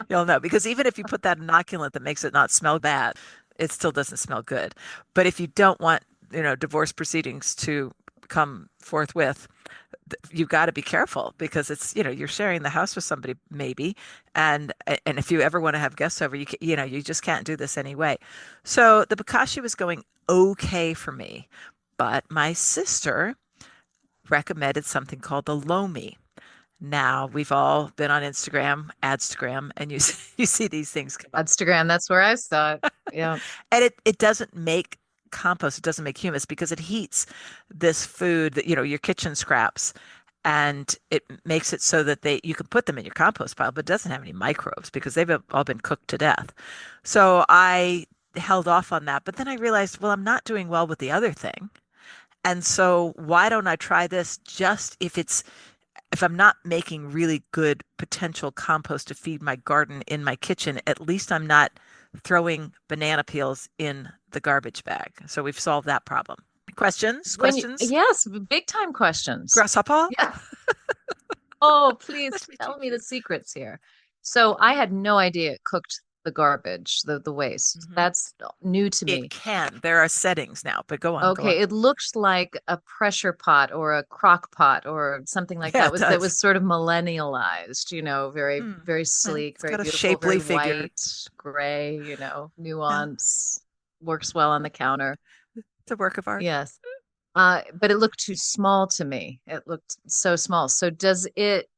You'll know because even if you put that inoculant that makes it not smell bad, it still doesn't smell good. But if you don't want, divorce proceedings to come forthwith, you've got to be careful because it's, you're sharing the house with somebody maybe, and if you ever want to have guests over, you just can't do this anyway. So the bokashi was going okay for me, but my sister recommended something called the lomi. Now, we've all been on Instagram, Adstagram, and you you see these things come up. Instagram, that's where I saw it. Yeah. And it doesn't make compost, it doesn't make humus because it heats this food that, your kitchen scraps, and it makes it so that you can put them in your compost pile, but it doesn't have any microbes because they've all been cooked to death. So I held off on that, but then I realized, well, I'm not doing well with the other thing. And so why don't I try this just if I'm not making really good potential compost to feed my garden in my kitchen, at least I'm not throwing banana peels in the garbage bag. So we've solved that problem. Questions? Questions? Yes, big time questions. Grasshopper? Yeah. Oh, please Let me tell teach me you. the secrets here. So I had no idea it cooked the garbage, the waste. Hmm. That's new to It me. can. There are settings now, but go on, go Okay, on. it looks like a pressure pot or a crock pot or something like Yeah, that it was that does. was sort of millennialized, very Hmm. very Yeah, sleek, it's very got a beautiful, very shapely figure. white, gray, Yeah, nuance, works well on the counter. it's a work of art. Yes. But it looked too small to me. It looked so small. So does it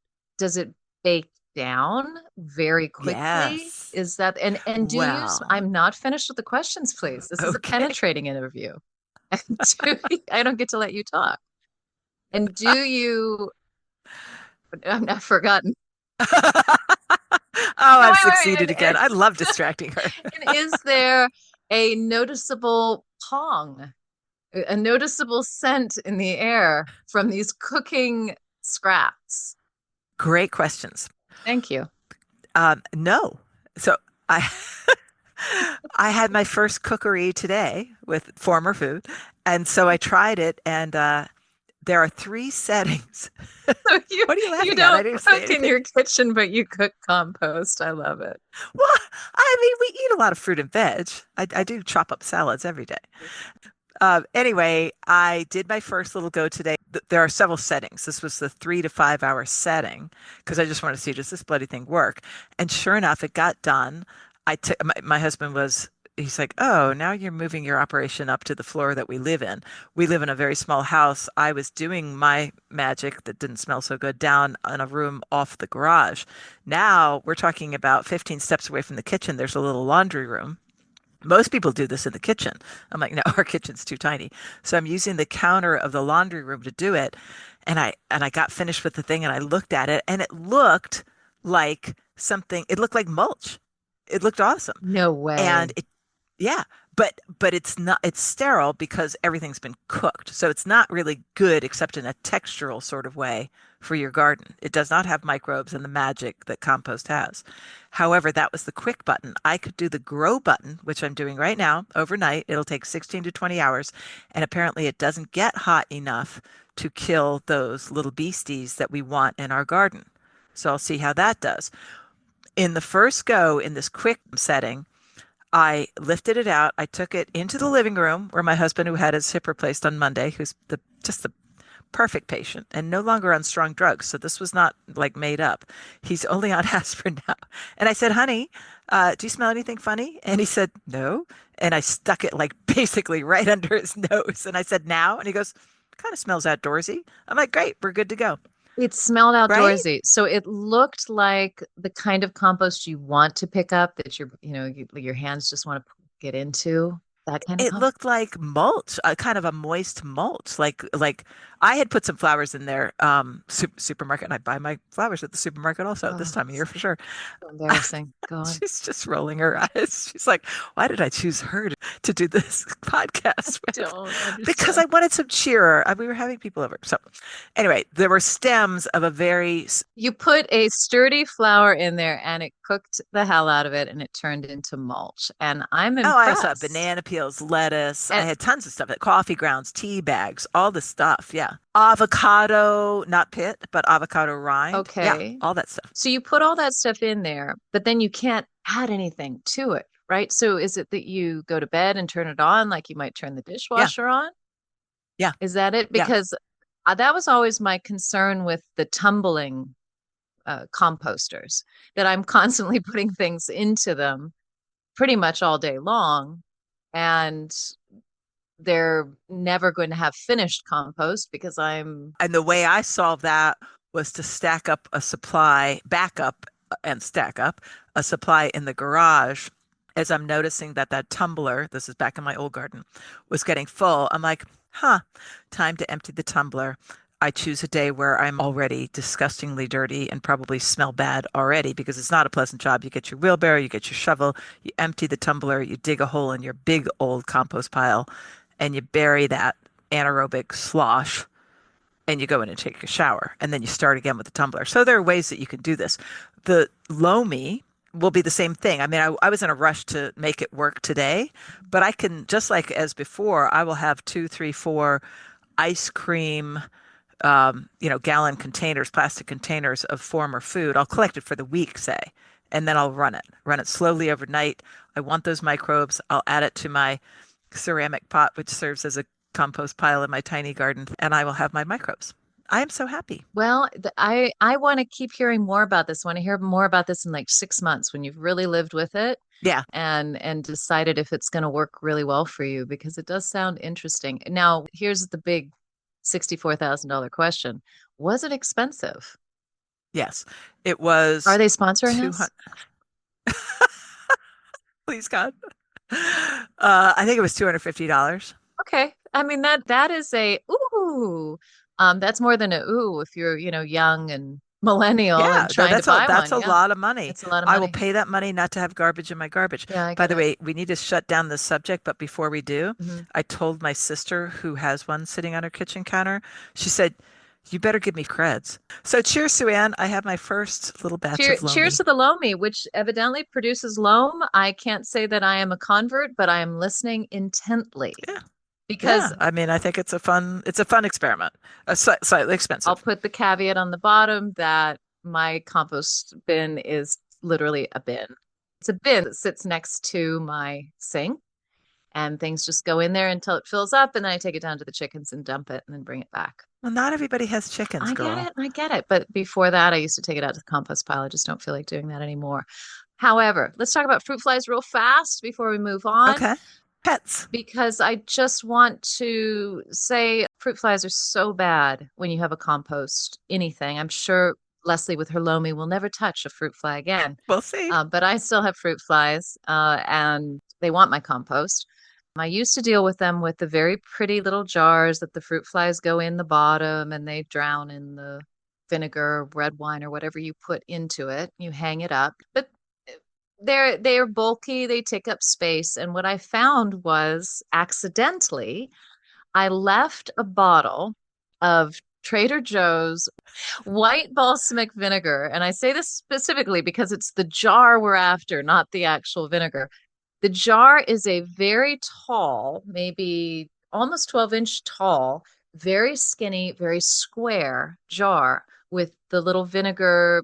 bake down very quickly? Yes. Is that and do you Well, I'm not finished with the questions, please. This is a okay. penetrating interview. And I don't get to let you talk. And do you I've not forgotten. Oh, No, I've wait, succeeded again. I love distracting her. and is there a noticeable pong, a noticeable scent in the air from these cooking scraps? Great questions. Thank you. No. So I I had my first cookery today with former food, and so I tried it, and there are three settings. So you What are you you laughing at? I don't didn't say cook in anything. your kitchen, but you cook compost. I love it. Well, I mean, we eat a lot of fruit and veg. I do chop up salads every day. Anyway, I did my first little go today. There are several settings. This was the 3 to 5 hour setting because I just wanted to see, does this bloody thing work? And sure enough, it got done. I took my husband was, he's like, oh, now you're moving your operation up to the floor that we live in. We live in a very small house. I was doing my magic that didn't smell so good down in a room off the garage. Now we're talking about 15 steps away from the kitchen. There's a little laundry room. Most people do this in the kitchen. I'm like, no, our kitchen's too tiny. So I'm using the counter of the laundry room to do it. And I got finished with the thing and I looked at it and it looked like something, it looked like mulch. It looked awesome. No And way. it yeah, but it's not it's sterile because everything's been cooked. So it's not really good except in a textural sort of way for your garden. It does not have microbes and the magic that compost has. However, that was the quick button. I could do the grow button, which I'm doing right now overnight. It'll take 16 to 20 hours, and apparently it doesn't get hot enough to kill those little beasties that we want in our garden. So I'll see how that does. In the first go in this quick setting, I lifted it out. I took it into the living room where my husband, who had his hip replaced on Monday, who's just the perfect patient and no longer on strong drugs. So this was not like made up. He's only on aspirin now. And I said, honey, do you smell anything funny? And he said, no. And I stuck it like basically right under his nose. And I said, now? And he goes, kind of smells outdoorsy. I'm like, great, we're good to go. It smelled Right? outdoorsy. So it looked like the kind of compost you want to pick up that your hands just want to get into. That kind of It compost. looked like mulch, kind of a moist mulch. Like I had put some flowers in there, supermarket, and I buy my flowers at the supermarket also this Oh, time of year for sure. so embarrassing. Go on. She's just rolling her eyes. She's like, why did I choose her to do this podcast with? Don't Because I understand. wanted some cheer. We were having people over. So anyway, there were stems of a very, You put a sturdy flower in there and it cooked the hell out of it and it turned into mulch. And I'm oh, I also had impressed. banana peels, lettuce. I And had tons of stuff, coffee grounds, tea bags, all the stuff. Yeah. Avocado, not pit, but avocado rind. Yeah, okay. all that stuff. So you put all that stuff in there, but then you can't add anything to it, right? So is it that you go to bed and turn it on like you might turn the Yeah, dishwasher on? yeah, Is that it? yeah, Because that was always my concern with the tumbling composters, that I'm constantly putting things into them pretty much all day long. And they're never going to have finished compost because I'm, and the way I solved that was to stack up a supply, back up and stack up a supply in the garage. As I'm noticing that that tumbler, this is back in my old garden, was getting full, I'm like, huh, time to empty the tumbler. I choose a day where I'm already disgustingly dirty and probably smell bad already because it's not a pleasant job. You get your wheelbarrow, you get your shovel, you empty the tumbler, you dig a hole in your big old compost pile, and you bury that anaerobic slosh and you go in and take a shower and then you start again with the tumbler. So there are ways that you can do this. The Lomi will be the same thing. I mean, I was in a rush to make it work today, but I can, just like as before, I will have two, three, four ice cream, gallon containers, plastic containers of former food. I'll collect it for the week, say, and then I'll run it slowly overnight. I want those microbes. I'll add it to my ceramic pot, which serves as a compost pile in my tiny garden, and I will have my microbes. I am so happy. well, I want to keep hearing more about this. I want to hear more about this in like 6 months when you've really lived with it Yeah. and decided if it's going to work really well for you because it does sound interesting. Now, here's the big $64,000 question. Was it expensive? Yes. It Are was they sponsoring us? 200. Please God. I think it was $250. Okay. I mean that is a ooh. That's more than a ooh if you're, young and millennial and Yeah, no, trying to buy that's one. a Yeah, lot of money. it's a lot of I will money. pay that money not to have garbage in my garbage. Yeah, I By get the it. way, we need to shut down this subject, but before we do, Hmm. I told my sister who has one sitting on her kitchen counter, she said, "You better give me creds." So cheers, Sue Ann. I have my first little batch of Cheers loamy. to the loamy, which evidently produces loam. I can't say that I am a convert, but I am listening intently Yeah. because Yeah. I mean, I think it's a fun experiment. Slightly I'll expensive. put the caveat on the bottom that my compost bin is literally a bin. It's a bin that sits next to my sink, and things just go in there until it fills up, and then I take it down to the chickens and dump it and then bring it back. Well, not everybody has chickens, I get girl. it. I get it. But before that, I used to take it out to the compost pile. I just don't feel like doing that anymore. However, let's talk about fruit flies real fast before we move on, Okay. Pets. because I just want to say fruit flies are so bad when you have a compost anything. I'm sure Leslie with her loamy will never touch a fruit fly again. We'll see. But I still have fruit flies, and they want my compost. I used to deal with them with the very pretty little jars that the fruit flies go in the bottom and they drown in the vinegar, red wine, or whatever you put into it. You hang it up. But they're bulky, they take up space. And what I found was accidentally, I left a bottle of Trader Joe's white balsamic vinegar. And I say this specifically because it's the jar we're after, not the actual vinegar. The jar is a very tall, maybe almost 12-inch tall, very skinny, very square jar with the little vinegar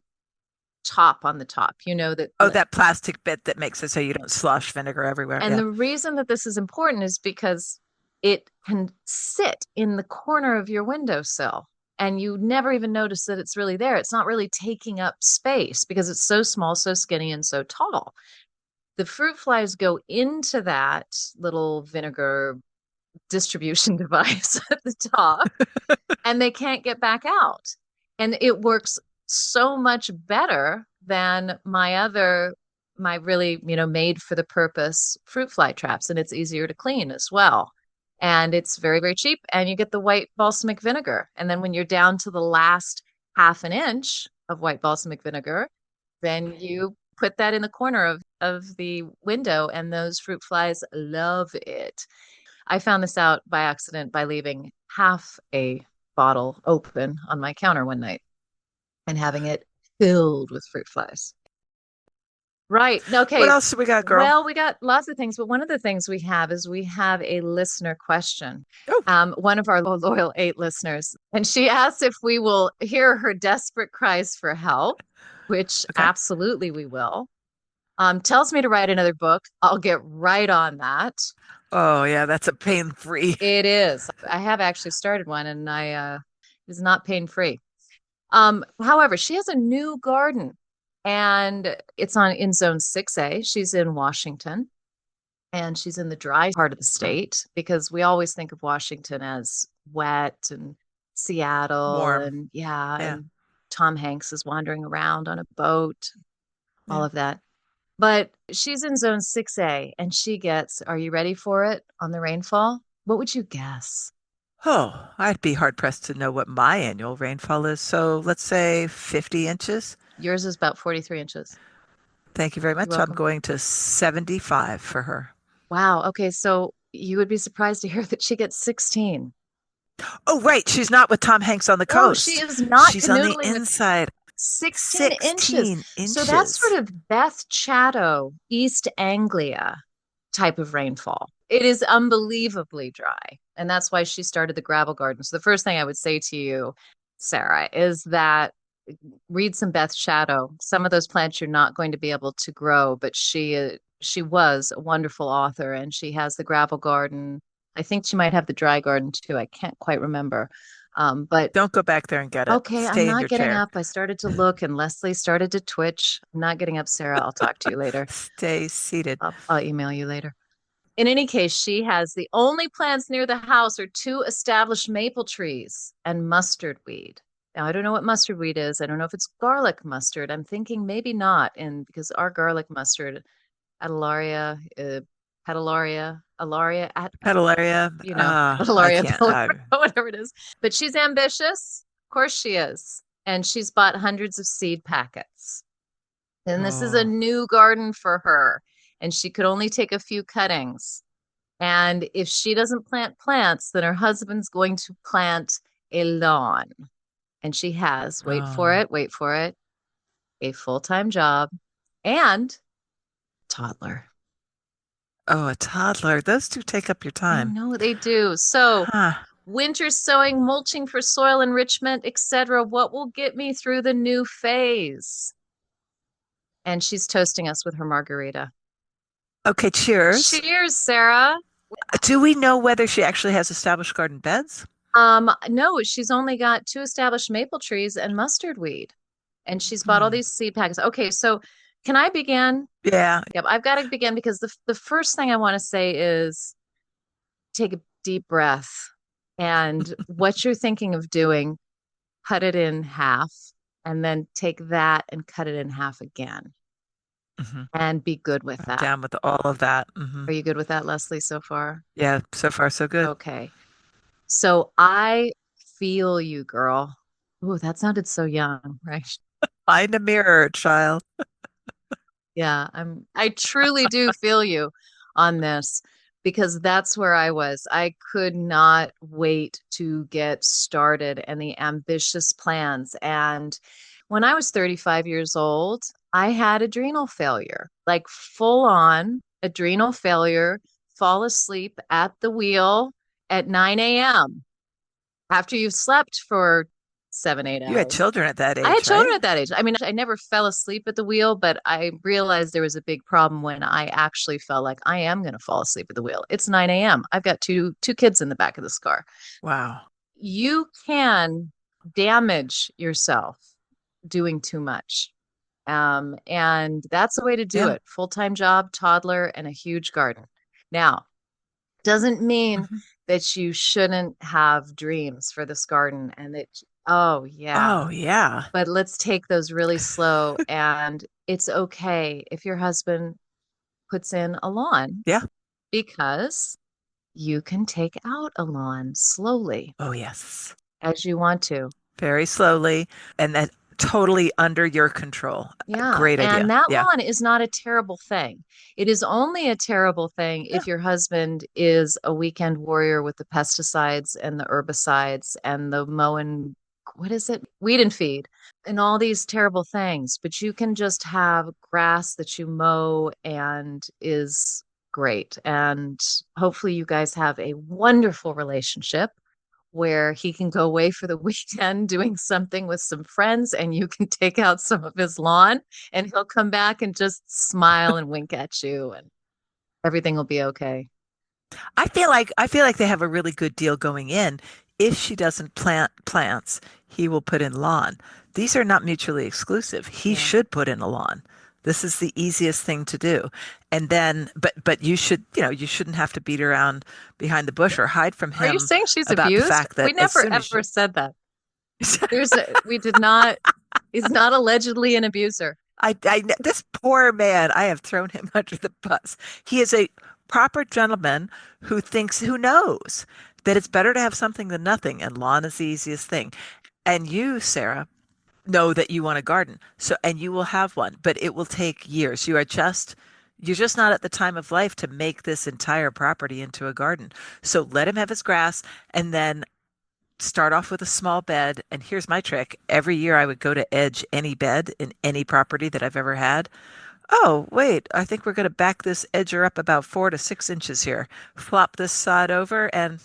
top on the top, that. Oh, that plastic bit that makes it so you don't slosh vinegar everywhere. And Yeah. the reason that this is important is because it can sit in the corner of your windowsill and you never even notice that it's really there. It's not really taking up space because it's so small, so skinny, and so tall. The fruit flies go into that little vinegar distribution device at the top and they can't get back out. And it works so much better than my really, made for the purpose fruit fly traps. And it's easier to clean as well. And it's very, very cheap. And you get the white balsamic vinegar. And then when you're down to the last half an inch of white balsamic vinegar, then you put that in the corner of the window, and those fruit flies love it. I found this out by accident by leaving half a bottle open on my counter one night and having it filled with fruit flies. Right. What Okay. else do we got, girl? Well, we got lots of things, but one of the things we have is we have a listener question. Oh, One of our loyal 8 listeners, and she asks if we will hear her desperate cries for help, which okay. absolutely we will. Tells me to write another book. I'll get right on that. Oh, yeah, that's a pain-free. It is. I have actually started one, and it is not pain free. However, she has a new garden, and it's on in Zone 6A. She's in Washington, and she's in the dry part of the state because we always think of Washington as wet and Seattle, Warm. and yeah, Yeah. and Tom Hanks is wandering around on a boat, all Yeah. of that. But she's in Zone 6A, and she gets, are you ready for it, on the rainfall? What would you guess? Oh, I'd be hard pressed to know what my annual rainfall is. So let's say 50 inches. Yours is about 43 inches. Thank you very You're much. I'm welcome. going to 75 for her. Wow. Okay. So you would be surprised to hear that she gets 16. Oh, right. She's not with Tom Hanks on the No, she coast. is not She's on the canoodling with inside. 16 inches. 16 So that's inches. sort of Beth Chatto, East Anglia type of rainfall. It is unbelievably dry. And that's why she started the gravel garden. So the first thing I would say to you, Sarah, is that read some Beth Chatto. Some of those plants you're not going to be able to grow, but she was a wonderful author, and she has the gravel garden. I think she might have the dry garden too. I can't quite remember. But Don't go back there and get it. okay, I'm Stay in not your getting chair. up. I started to look, and Leslie started to twitch. I'm not getting up, Sarah. I'll talk to you later. Stay seated. I'll email you later. In any case, she has the only plants near the house are 2 established maple trees and mustard weed. Now, I don't know what mustard weed is. I don't know if it's garlic mustard. I'm thinking maybe not, and because our garlic mustard, Adelaria, Alaria, Petalaria. I Adelaria, can't. whatever it is. But she's ambitious. Of course she is. and she's bought hundreds of seed packets. And this is a Oh, new garden for her, and she could only take a few cuttings. And if she doesn't plant plants, then her husband's going to plant a lawn. And she has, oh, wait for it, a full-time job and toddler. oh, a toddler. Those two take up your I time. know they do. So, Huh. winter sowing, mulching for soil enrichment, etc. What will get me through the new phase? And she's toasting us with her margarita. Okay, cheers. Cheers, Sarah. Do we know whether she actually has established garden beds? No, she's only got two established maple trees and mustard weed, and she's bought all Hmm. these seed packets. Okay, so can I begin? Yeah. Yep, I've got to begin because the first thing I want to say is take a deep breath. And what you're thinking of doing, cut it in half, and then take that and cut it in half again, Hmm. and be good with I'm that. down with all of that. Are you good with that, Leslie, so far? Yeah, so far so good. Okay. So I feel you, girl. Ooh, that sounded so young, right? Find a mirror, child. Yeah, I truly do feel you on this because that's where I was. I could not wait to get started and the ambitious plans. And when I was 35 years old, I had adrenal failure, like full on adrenal failure, fall asleep at the wheel at 9 a.m. after you've slept for 7, 8 You had hours. children at that I had age, children right? at that age. I mean, I never fell asleep at the wheel, but I realized there was a big problem when I actually felt like I am going to fall asleep at the wheel. It's 9 a.m. I've got two kids in the back of this car. Wow. You can damage yourself doing too much. And that's the way to do Yeah. it. Full-time job, toddler, and a huge garden. Now, doesn't mean Hmm. that you shouldn't have dreams for this garden and that, oh, yeah, Oh, yeah. but let's take those really slow. And it's okay if your husband puts in a lawn Yeah. because you can take out a lawn slowly Oh, yes. as you want to. Very slowly. And that totally under your control. Yeah. Great And idea. that Yeah. lawn is not a terrible thing. It is only a terrible thing Yeah. if your husband is a weekend warrior with the pesticides and the herbicides and the mowing, what is it? Weed and feed and all these terrible things. But you can just have grass that you mow and is great. And hopefully you guys have a wonderful relationship where he can go away for the weekend doing something with some friends and you can take out some of his lawn and he'll come back and just smile and wink at you and everything will be okay. I feel like they have a really good deal going in. If she doesn't plant plants, he will put in lawn. These are not mutually exclusive. He Yeah. should put in a lawn. This is the easiest thing to do. And then but you should, you shouldn't have to beat around behind the bush or hide from Are you him saying she's about the abused? fact We that as never soon as ever you said that. We did not, he's not allegedly an abuser. this poor man, I have thrown him under the bus. He is a proper gentleman who knows that it's better to have something than nothing, and lawn is the easiest thing. And you, Sarah, know that you want a garden. So, and you will have one, but it will take years. You're just not at the time of life to make this entire property into a garden. So let him have his grass and then start off with a small bed. And here's my trick. Every year I would go to edge any bed in any property that I've ever had. Oh, wait, I think we're going to back this edger up about 4 to 6 inches here. Flop this side over, and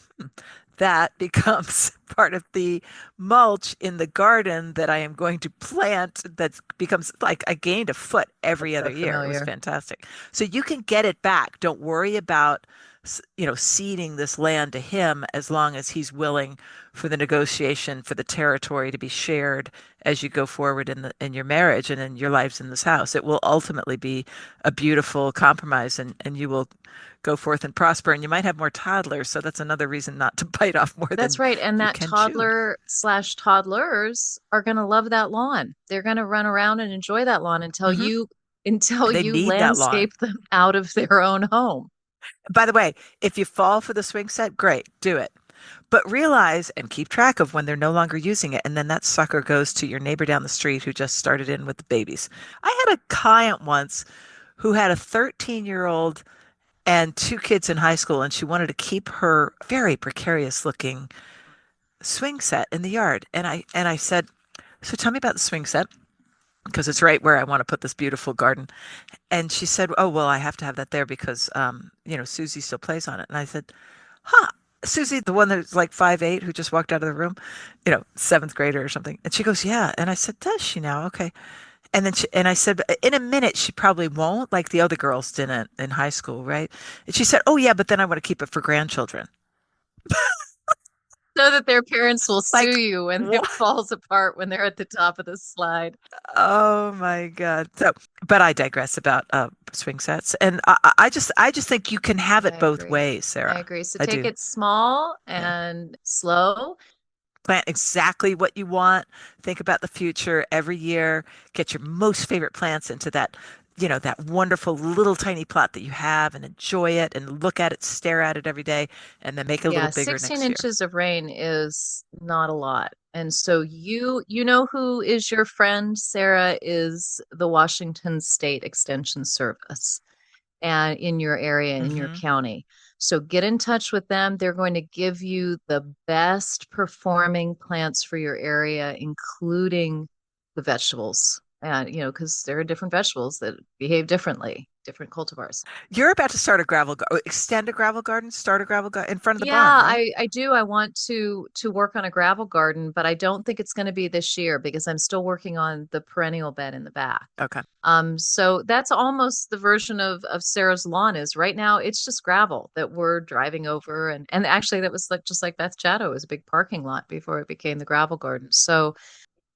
that becomes part of the mulch in the garden that I am going to plant. That becomes like I gained a foot every That's so other year. It was familiar. fantastic. So you can get it back. Don't worry about, ceding this land to him as long as he's willing for the negotiation for the territory to be shared as you go forward in your marriage and in your lives in this house. It will ultimately be a beautiful compromise, and you will go forth and prosper. And you might have more toddlers, so that's another reason not to bite off more That's than right. And you that can chew. toddler slash toddlers are going to love that lawn. They're going to run around and enjoy that lawn Hmm. until They you need that lawn. landscape them out of their own home. By the way, if you fall for the swing set, great, do it. But realize and keep track of when they're no longer using it. And then that sucker goes to your neighbor down the street who just started in with the babies. I had a client once who had a 13-year-old and two kids in high school, and she wanted to keep her very precarious looking swing set in the yard. And I said, "So tell me about the swing set because it's right where I want to put this beautiful garden." And she said, "Oh, well, I have to have that there because Susie still plays on it." And I said, "Huh, Susie, the one that's like 5'8", who just walked out of the room, seventh grader or something." And she goes, "Yeah." And I said, "Does she now? Okay." And I said, "In a minute, she probably won't, like the other girls didn't in high school, right?" And she said, "Oh, yeah, but then I want to keep it for grandchildren." So that their parents will sue Like, you when it what? falls apart when they're at the top of the slide. Oh my God. But I digress about swing sets, and I just think you can have I it both agree. ways, I Sarah. agree. So I take do. it small Yeah. and slow. Plant exactly what you want. Think about the future every year. Get your most favorite plants into that wonderful little tiny plot that you have and enjoy it and look at it, stare at it every day, and then make it a little Yeah, bigger 16 next year. inches of rain is not a lot. And so you know who is your friend, Sarah, is the Washington State Extension Service and in your area, in your Hmm. county. So get in touch with them. They're going to give you the best performing plants for your area, including the vegetables. And, because there are different vegetables that behave differently, different cultivars. You're about to start a extend a gravel garden, start a gravel garden in front of the Yeah, barn, right? I do. I want to work on a gravel garden, but I don't think it's going to be this year because I'm still working on the perennial bed in the back. Okay. So that's almost the version of Sarah's lawn is right now. It's just gravel that we're driving over, and actually that was like just like Beth Chatto, it was a big parking lot before it became the gravel garden. So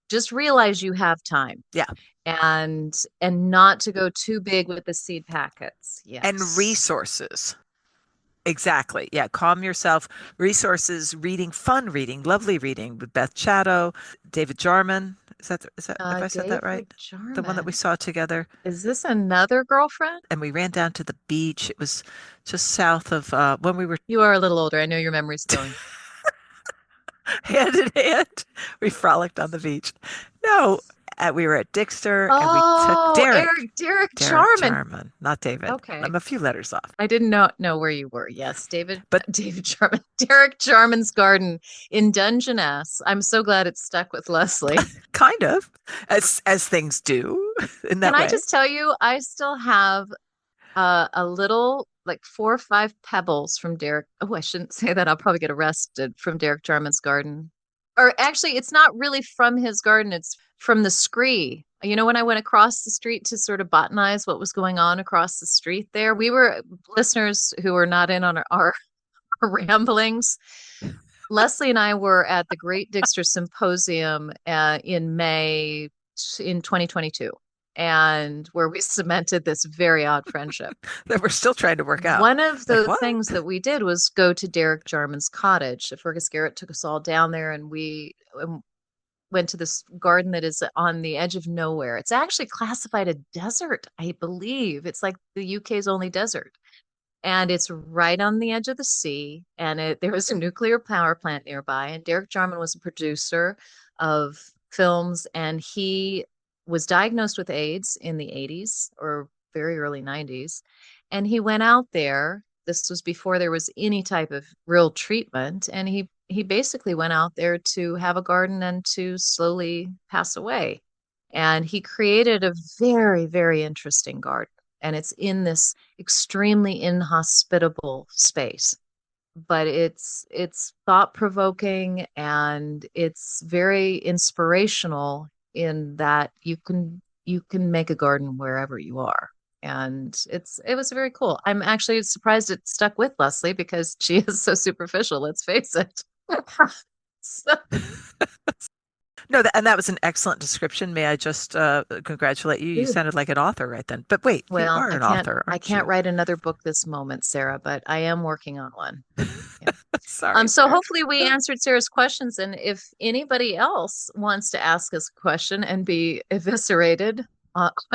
just realize you have time Yeah. and not to go too big with the seed packets. And Yes. resources. Exactly. Yeah. Calm yourself. Resources, reading, fun reading, lovely reading with Beth Chatto, David Jarman. Is that, have I said that right? David The one that we Jarman. saw together. Is this another girlfriend? And we ran down to the beach. It was just south of when we were You are a little older. I know your memory's going. hand in hand. We frolicked on the beach. No, we were at Dixter and we took Oh, Derek. Derek Derek Jarman. Jarman, not David. Okay. I'm a few letters off. I did not know where you were. Yes, David, But David Jarman, Derek Jarman's garden in Dungeness. I'm so glad it stuck with Leslie. kind of, as things do in Can that I way. just tell you, I still have a little, like 4 or 5 pebbles from Derek. Oh, I shouldn't say that. I'll probably get arrested from Derek Jarman's garden. Or actually, it's not really from his garden. It's from the scree. When I went across the street to sort of botanize what was going on across the street there, we were listeners who were not in on our ramblings. Leslie and I were at the Great Dixter Symposium in May in 2022, and where we cemented this very odd friendship. That we're still trying to work out. One of Like the what? things that we did was go to Derek Jarman's cottage. Fergus Garrett took us all down there, and we went to this garden that is on the edge of nowhere. It's actually classified a desert, I believe. It's like the UK's only desert. And it's right on the edge of the sea. And there was a nuclear power plant nearby. And Derek Jarman was a producer of films. And he was diagnosed with AIDS in the 80s or very early 90s. And he went out there. This was before there was any type of real treatment. And he basically went out there to have a garden and to slowly pass away. And he created a very, very interesting garden. And it's in this extremely inhospitable space. But it's thought provoking and it's very inspirational in that you can make a garden wherever you are. And it was very cool. I'm actually surprised it stuck with Leslie because she is so superficial, let's face it. So, No, and that was an excellent description. May I just congratulate you? You Ew. sounded like an author right then. But wait, you Well, are I an can't author, I aren't can't you? write another book this moment, Sarah, but I am working on one. Yeah. Sorry, So Sarah. hopefully we answered Sarah's questions, and if anybody else wants to ask us a question and be eviscerated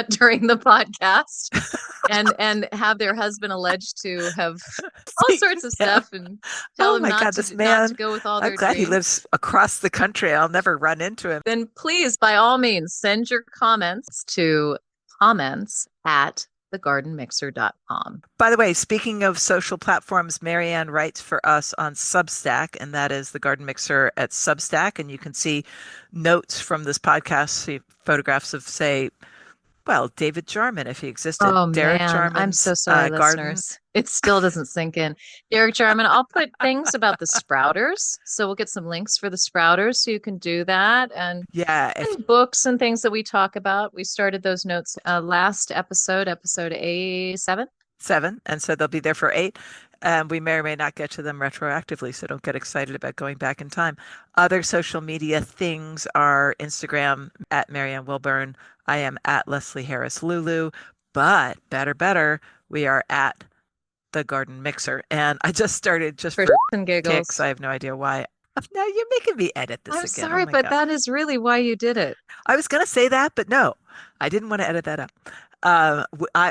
during the podcast and have their husband alleged to have all sorts of Yeah. stuff and tell Oh them my God, this not to man. go with all I'm their glad he dreams, lives across the country. I'll never run into him. then please, by all means, send your comments to comments at thegardenmixer.com. By the way, speaking of social platforms, Marianne writes for us on Substack, and that is the Garden Mixer at Substack. And you can see notes from this podcast, see photographs of, say, well, David Jarman, if he existed, Oh Derek man, I'm Jarman's so sorry, garden. listeners. It still doesn't sink in. Derek Jarman, I'll put things about the sprouters. So we'll get some links for the sprouters so you can do that. Yeah, if And books and things that we talk about. We started those notes last episode, episode A7. 7, and so they'll be there for 8. And we may or may not get to them retroactively, so don't get excited about going back in time. Other social media things are Instagram at Marianne Wilburn. I am at Leslie Harris Lulu, but better, we are at the Garden Mixer. And I just started just For for shits and kicks. giggles. I have no idea why. Now you're making me edit this I'm again. Oh sorry, my but God. that is really why you did it. I was going to say that, but no, I didn't want to edit that up.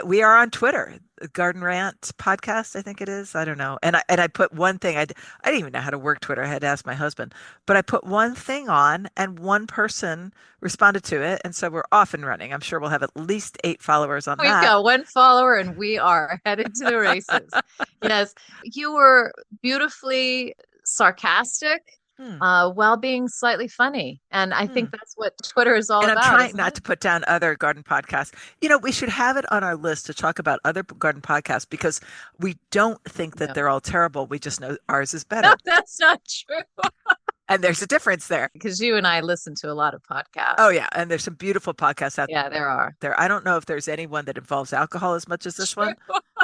We are on Twitter, Garden Rant Podcast, I think it is. I don't know. And I put one thing. I didn't even know how to work Twitter. I had to ask my husband. But I put one thing on, and one person responded to it, and so we're off and running. I'm sure we'll have at least 8 followers on We've that. got one follower and we are headed to the races. Yes, you were beautifully sarcastic Hmm. while being slightly funny. And I think Hmm. that's what Twitter is all And I'm about, trying isn't not it? to put down other garden podcasts. You know, we should have it on our list to talk about other garden podcasts because we don't think that No, they're all terrible. We just know ours is no, better. that's not true. And there's a difference there. Because you and I listen to a lot of Oh, podcasts. yeah. And there's some beautiful podcasts out Yeah, there are. there. I don't know if there's anyone that involves alcohol as much as this True. one.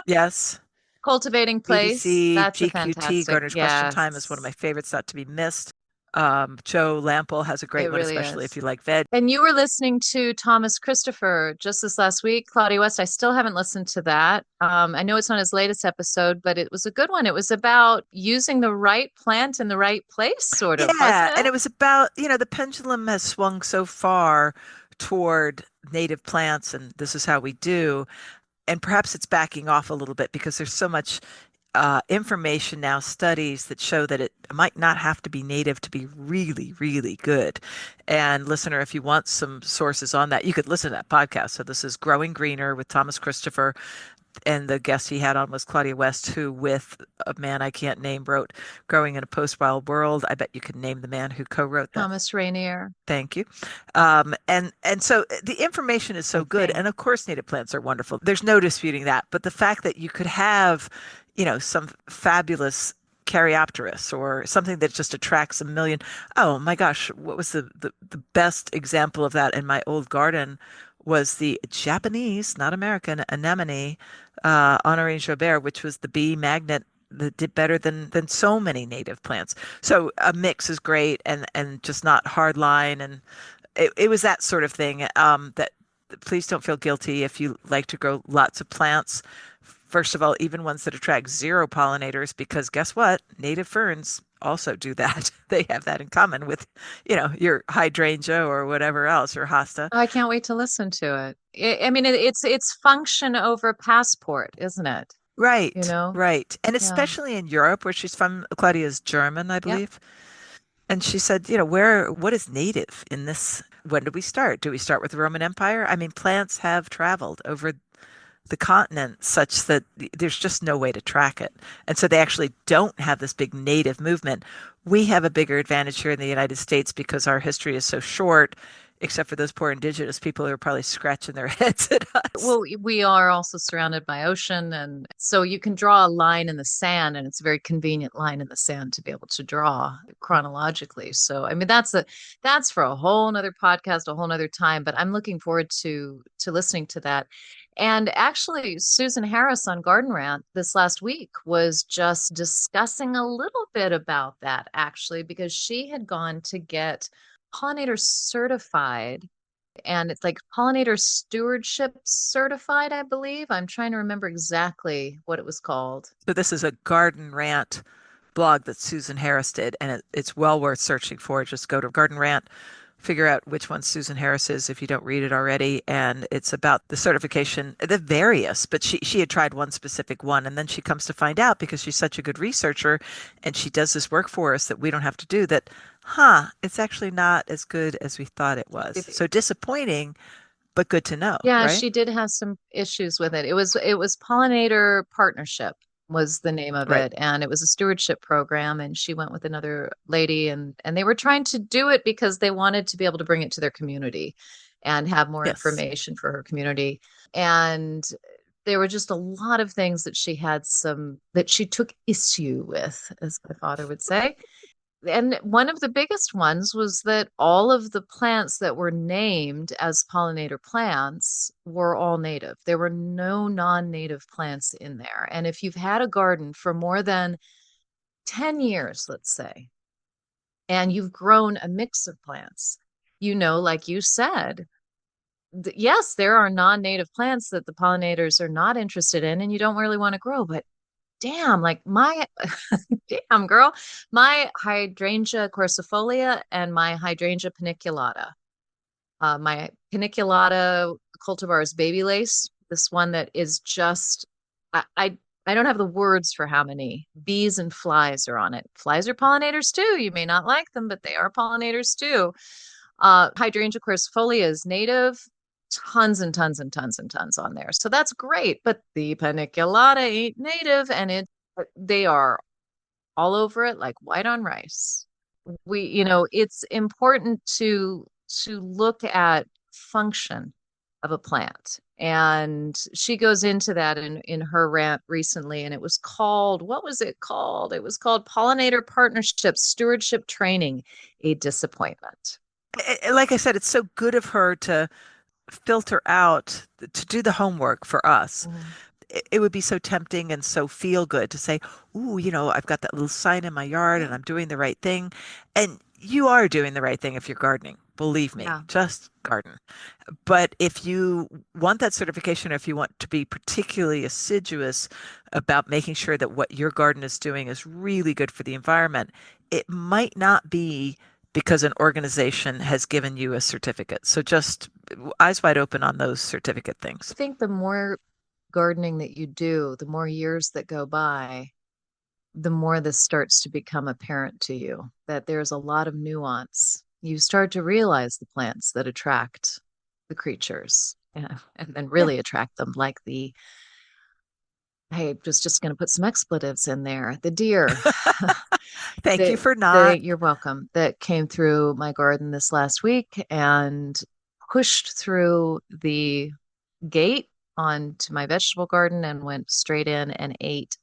Yes. Cultivating Place. BBC, That's a GQT, fantastic. Gardener's Question Time is one of my Yes, favorites, not to be missed. Joe Lampel has a great it one, really especially if is. you like veg. And you were listening to Thomas Christopher just this last week, Claudia West. I still haven't listened to that. I know it's on his latest episode, but it was a good one. It was about using the right plant in the right place, sort of, Yeah, wasn't and it? it was about, the pendulum has swung so far toward native plants, and this is how we do. And perhaps it's backing off a little bit because there's so much information now, studies that show that it might not have to be native to be really, really good. And listener, if you want some sources on that, you could listen to that podcast. So this is Growing Greener with Thomas Christopher, and the guest he had on was Claudia West, who, with a man I can't name, wrote Growing in a Post-Wild World. I bet you can name the man who co-wrote that. Thomas Rainier, Thank you. And so the information is so I good. think. And of course, native plants are wonderful. There's no disputing that. But the fact that you could have, some fabulous Caryopteris or something that just attracts a million. Oh my gosh, what was the best example of that in my old garden was the Japanese, not American, anemone, Honoré Joubert, which was the bee magnet that did better than so many native plants. So a mix is great and just not hard line. And it was that sort of thing that please don't feel guilty if you like to grow lots of plants. First of all, even ones that attract 0 pollinators, because guess what? Native ferns also do that. They have that in common with, your hydrangea or whatever else, or hosta. Oh, I can't wait to listen to it. I mean, it's function over passport, isn't it? You Right, know? right. And Yeah. especially in Europe, where she's from, Claudia's German, I Yep. believe. And she said, what is native in this? When do we start? Do we start with the Roman Empire? I mean, plants have traveled over the continent such that there's just no way to track it. And so they actually don't have this big native movement. We have a bigger advantage here in the United States because our history is so short, except for those poor indigenous people who are probably scratching their heads at us. Well, we are also surrounded by ocean, and so you can draw a line in the sand, and it's a very convenient line in the sand to be able to draw chronologically. So, I mean, that's for a whole nother podcast, a whole nother time. But I'm looking forward to listening to that. And actually, Susan Harris on Garden Rant this last week was just discussing a little bit about that, actually, because she had gone to get pollinator certified and it's like pollinator stewardship certified, I believe. I'm trying to remember exactly what it was called. So this is a garden rant blog that Susan Harris did, and it's well worth searching for. Just go to Garden Rant figure out which one Susan Harris is if you don't read it already. And it's about the certification, the various, but she had tried one specific one. And then she comes to find out because she's such a good researcher and she does this work for us that we don't have to do that, it's actually not as good as we thought it was. If So disappointing, but good to know, Yeah, right? she did have some issues with it. It was Pollinator Partnership was the name of Right. it, and it was a stewardship program, and she went with another lady, and they were trying to do it because they wanted to be able to bring it to their community and have more Yes. information for her community. And there were just a lot of things that she had some that she took issue with, as my father would say. And one of the biggest ones was that all of the plants that were named as pollinator plants were all native. There were no non-native plants in there. And if you've had a garden for more than 10 years, let's say, and you've grown a mix of plants, like you said, yes, there are non-native plants that the pollinators are not interested in and you don't really want to grow, but damn, like my damn girl, my hydrangea quercifolia and my hydrangea paniculata. My paniculata cultivar is baby lace. This one that is just, I, I, I don't have the words for how many bees and flies are on it. Flies are pollinators too. You may not like them, but they are pollinators too. Hydrangea quercifolia is native, tons and tons and tons and tons on there. So that's great. But the paniculata ain't native and they are all over it like white on rice. It's important to look at function of a plant. And she goes into that in her rant recently, and it was called, what was it called? It was called Pollinator Partnership Stewardship Training, a Disappointment. Like I said, it's so good of her to filter out, to do the homework for us. Mhm. It would be so tempting and so feel good to say, "Ooh, I've got that little sign in my yard and Yeah. I'm doing the right thing." And you are doing the right thing if you're gardening. Believe me, Yeah. just garden. But if you want that certification, or if you want to be particularly assiduous about making sure that what your garden is doing is really good for the environment, it might not be because an organization has given you a certificate. So just eyes wide open on those certificate I things. think the more gardening that you do, the more years that go by, the more this starts to become apparent to you that there's a lot of nuance. You start to realize the plants that attract the creatures, and then Yeah. really attract them, like hey, just going to put some expletives in there. The deer Thank you that for not. you're welcome, that came through my garden this last week and pushed through the gate onto my vegetable garden and went straight in and ate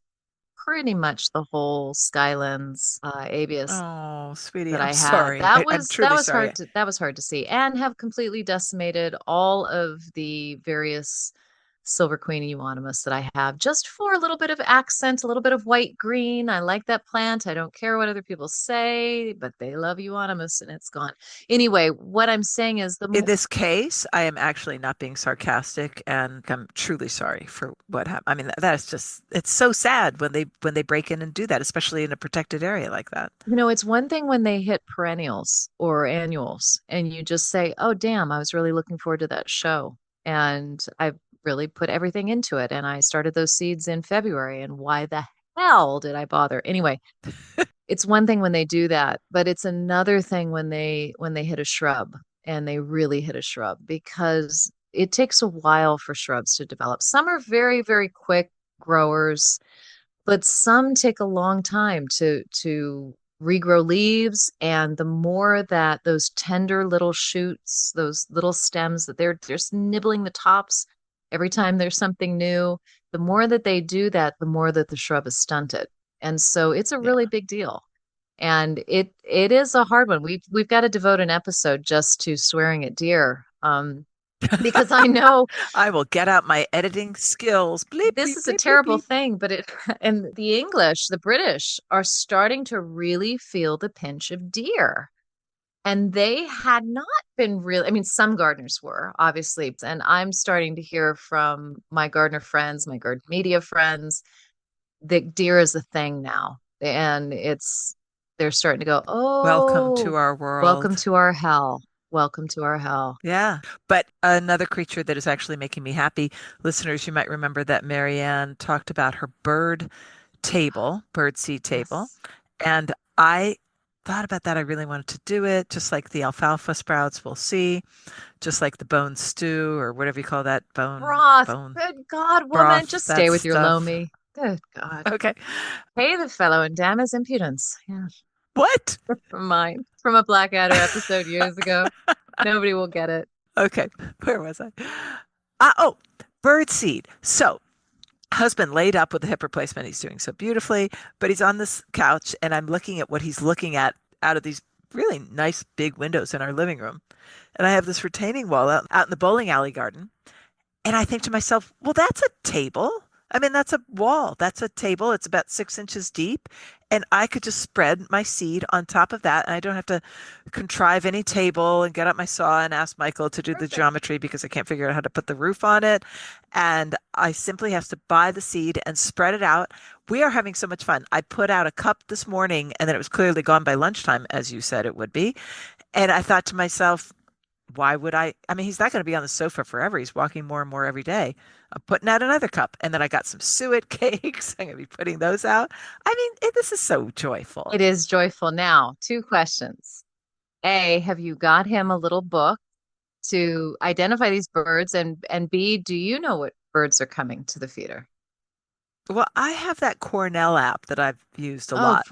pretty much the whole Skylands abies Oh, sweetie, that I'm I had. sorry. I'm That truly was sorry. hard to see, and have completely decimated all of the various silver queen euonymus that I have, just for a little bit of accent, a little bit of white green. I like that plant. I don't care what other people say, but they love euonymus and it's gone. Anyway, what I'm saying is In this case, I am actually not being sarcastic, and I'm truly sorry for what happened. I mean, that's just, it's so sad when they break in and do that, especially in a protected area like that. it's one thing when they hit perennials or annuals and you just say, oh, damn, I was really looking forward to that show. And I really put everything into it. And I started those seeds in February. And why the hell did I bother? Anyway, it's one thing when they do that, but it's another thing when they hit a shrub and they really hit a shrub, because it takes a while for shrubs to develop. Some are very, very quick growers, but some take a long time to regrow leaves. And the more that those tender little shoots, those little stems that they're just nibbling the tops every time there's something new, the more that they do that, the more that the shrub is stunted. And so it's a really Yeah. big deal. And it is a hard one. We've got to devote an episode just to swearing at deer. Because I know I will get out my editing skills. Bleep, this bleep, is a bleep, bleep, terrible bleep. thing, but it and the British are starting to really feel the pinch of deer. And they had not been really, I mean, some gardeners were, obviously. And I'm starting to hear from my gardener friends, my garden media friends, that deer is a thing now. And they're starting to go, Welcome oh, to our welcome world. to our hell. welcome to our hell. Yeah. But another creature that is actually making me happy, listeners, you might remember that Marianne talked about her bird seed table. Yes. And I thought about that. I really wanted to do it, just like the alfalfa sprouts we'll see, just like the bone stew or whatever you call that Broth. bone Good God, woman. broth, Just that stay with your stuff. loamy. Good God. Okay. Pay the fellow and damn his impudence. Yeah. What? From mine. From a Blackadder episode years ago. Nobody will get it. Okay. Where was I? Oh, bird seed. So husband laid up with the hip replacement. He's doing so beautifully, but he's on this couch and I'm looking at what he's looking at out of these really nice big windows in our living room. And I have this retaining wall out in the bowling alley garden. And I think to myself, well, that's a table. I mean, that's a wall. That's a table. It's about 6 inches deep. And I could just spread my seed on top of that. And I don't have to contrive any table and get out my saw and ask Michael to do the Perfect. geometry because I can't figure out how to put the roof on it. And I simply have to buy the seed and spread it out. We are having so much fun. I put out a cup this morning and then it was clearly gone by lunchtime, as you said it would be. And I thought to myself, why would I? I mean, he's not going to be on the sofa forever. He's walking more and more every day. I'm putting out another cup. And then I got some suet cakes. I'm going to be putting those out. I mean, this is so joyful. It is joyful. Now, two questions. A, have you got him a little book to identify these birds? And B, do you know what birds are coming to the feeder? Well, I have that Cornell app that I've used a Oh, lot.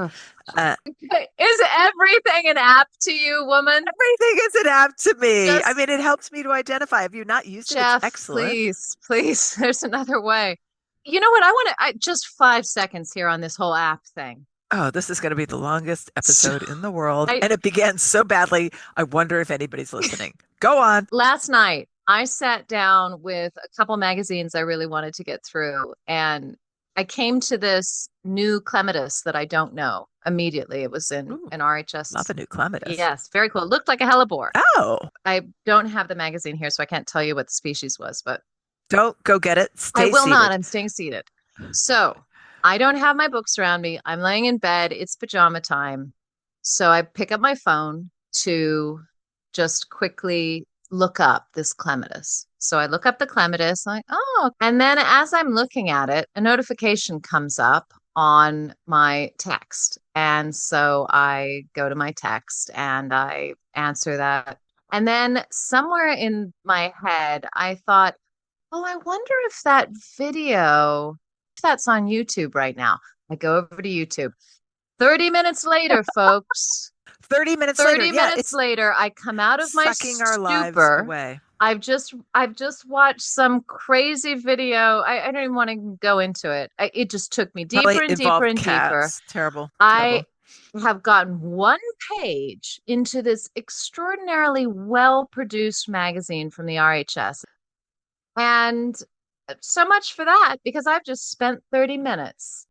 Uh, is everything an app to you, woman? Everything is an app to me. I Just mean, it helps me to identify. Have you not used it? It's Jeff, excellent. please, please. There's another way. You know what? I want to just 5 seconds here on this whole app thing. Oh, this is going to be the longest So episode in the world. I And it began so badly. I wonder if anybody's listening. Go on. last night I sat down with a couple magazines I really wanted to get through, and I came to this new clematis that I don't know immediately. It was in Ooh, an RHS. love a new clematis. Yes, very cool. It looked like a hellebore. Oh, I don't have the magazine here, so I can't tell you what the species was, but don't go get it. I Stay will not. seated. I'm staying seated. So I don't have my books around me. I'm laying in bed. It's pajama time. So I pick up my phone to just quickly look up this clematis. So I look up the clematis, like, oh, and then as I'm looking at it, a notification comes up on my text. And so I go to my text and I answer that. And then somewhere in my head, I thought, oh, I wonder if that video, if that's on YouTube right now. I go over to YouTube. 30 minutes later, folks, 30 minutes later. 30 Yeah, minutes it's later, I come out of my sucking our lives stupor. away. I've just watched some crazy video. I don't even want to go into it. It just took me Probably deeper and deeper involved and deeper. cats. Terrible. I Terrible. have gotten one page into this extraordinarily well-produced magazine from the RHS. And so much for that, because I've just spent 30 minutes.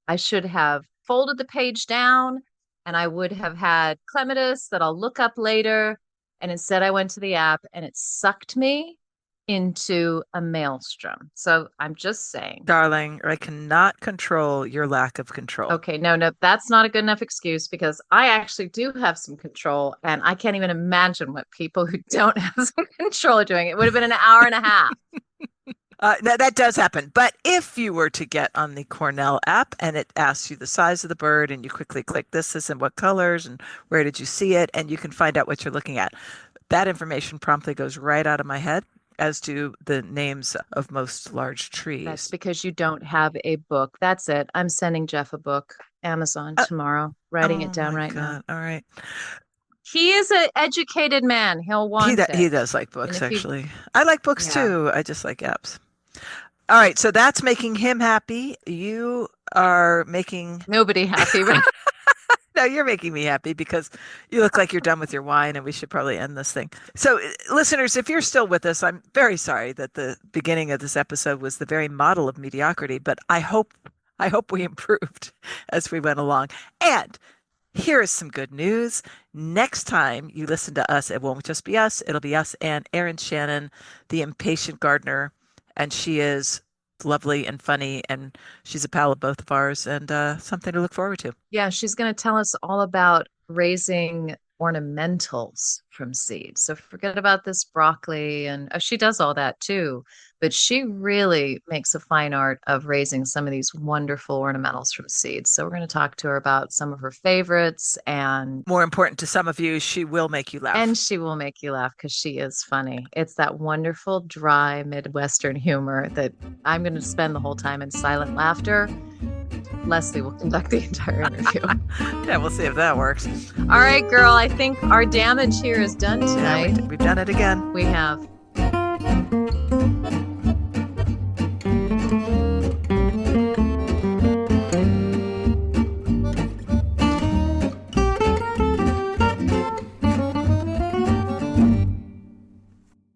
I should have folded the page down and I would have had clematis that I'll look up later. And instead, I went to the app and it sucked me into a maelstrom. So I'm just saying. Darling, I cannot control your lack of control. Okay, no, that's not a good enough excuse because I actually do have some control and I can't even imagine what people who don't have some control are doing. It would have been an hour and a half. That does happen. But if you were to get on the Cornell app and it asks you the size of the bird and you quickly click this and what colors and where did you see it, and you can find out what you're looking at. That information promptly goes right out of my head, as do the names of most large trees. That's because you don't have a book. That's it. I'm sending Jeff a book, Amazon tomorrow, writing it down right now. All right. He is an educated man. He'll want it. He does like books, And if actually. I like books Yeah. too. I just like apps. All right, so that's making him happy. You are making Nobody happy, right? No, you're making me happy because you look like you're done with your wine and we should probably end this thing. So, listeners, if you're still with us, I'm very sorry that the beginning of this episode was the very model of mediocrity, but I hope we improved as we went along. And here is some good news. Next time you listen to us, it won't just be us, it'll be us and Erin Shannon, the impatient gardener, and she is lovely and funny, and she's a pal of both of ours, and something to look forward to. Yeah, she's going to tell us all about raising ornamentals from seeds. So forget about this broccoli, and she does all that too, but she really makes a fine art of raising some of these wonderful ornamentals from seeds. So we're going to talk to her about some of her favorites, and More important to some of you, she will make you laugh. she will make you laugh because she is funny. It's that wonderful, dry Midwestern humor that I'm going to spend the whole time in silent laughter. Leslie will conduct the entire interview. Yeah, we'll see if that works. All right, girl, I think our damage here is done tonight. Yeah, we've done it again. We have.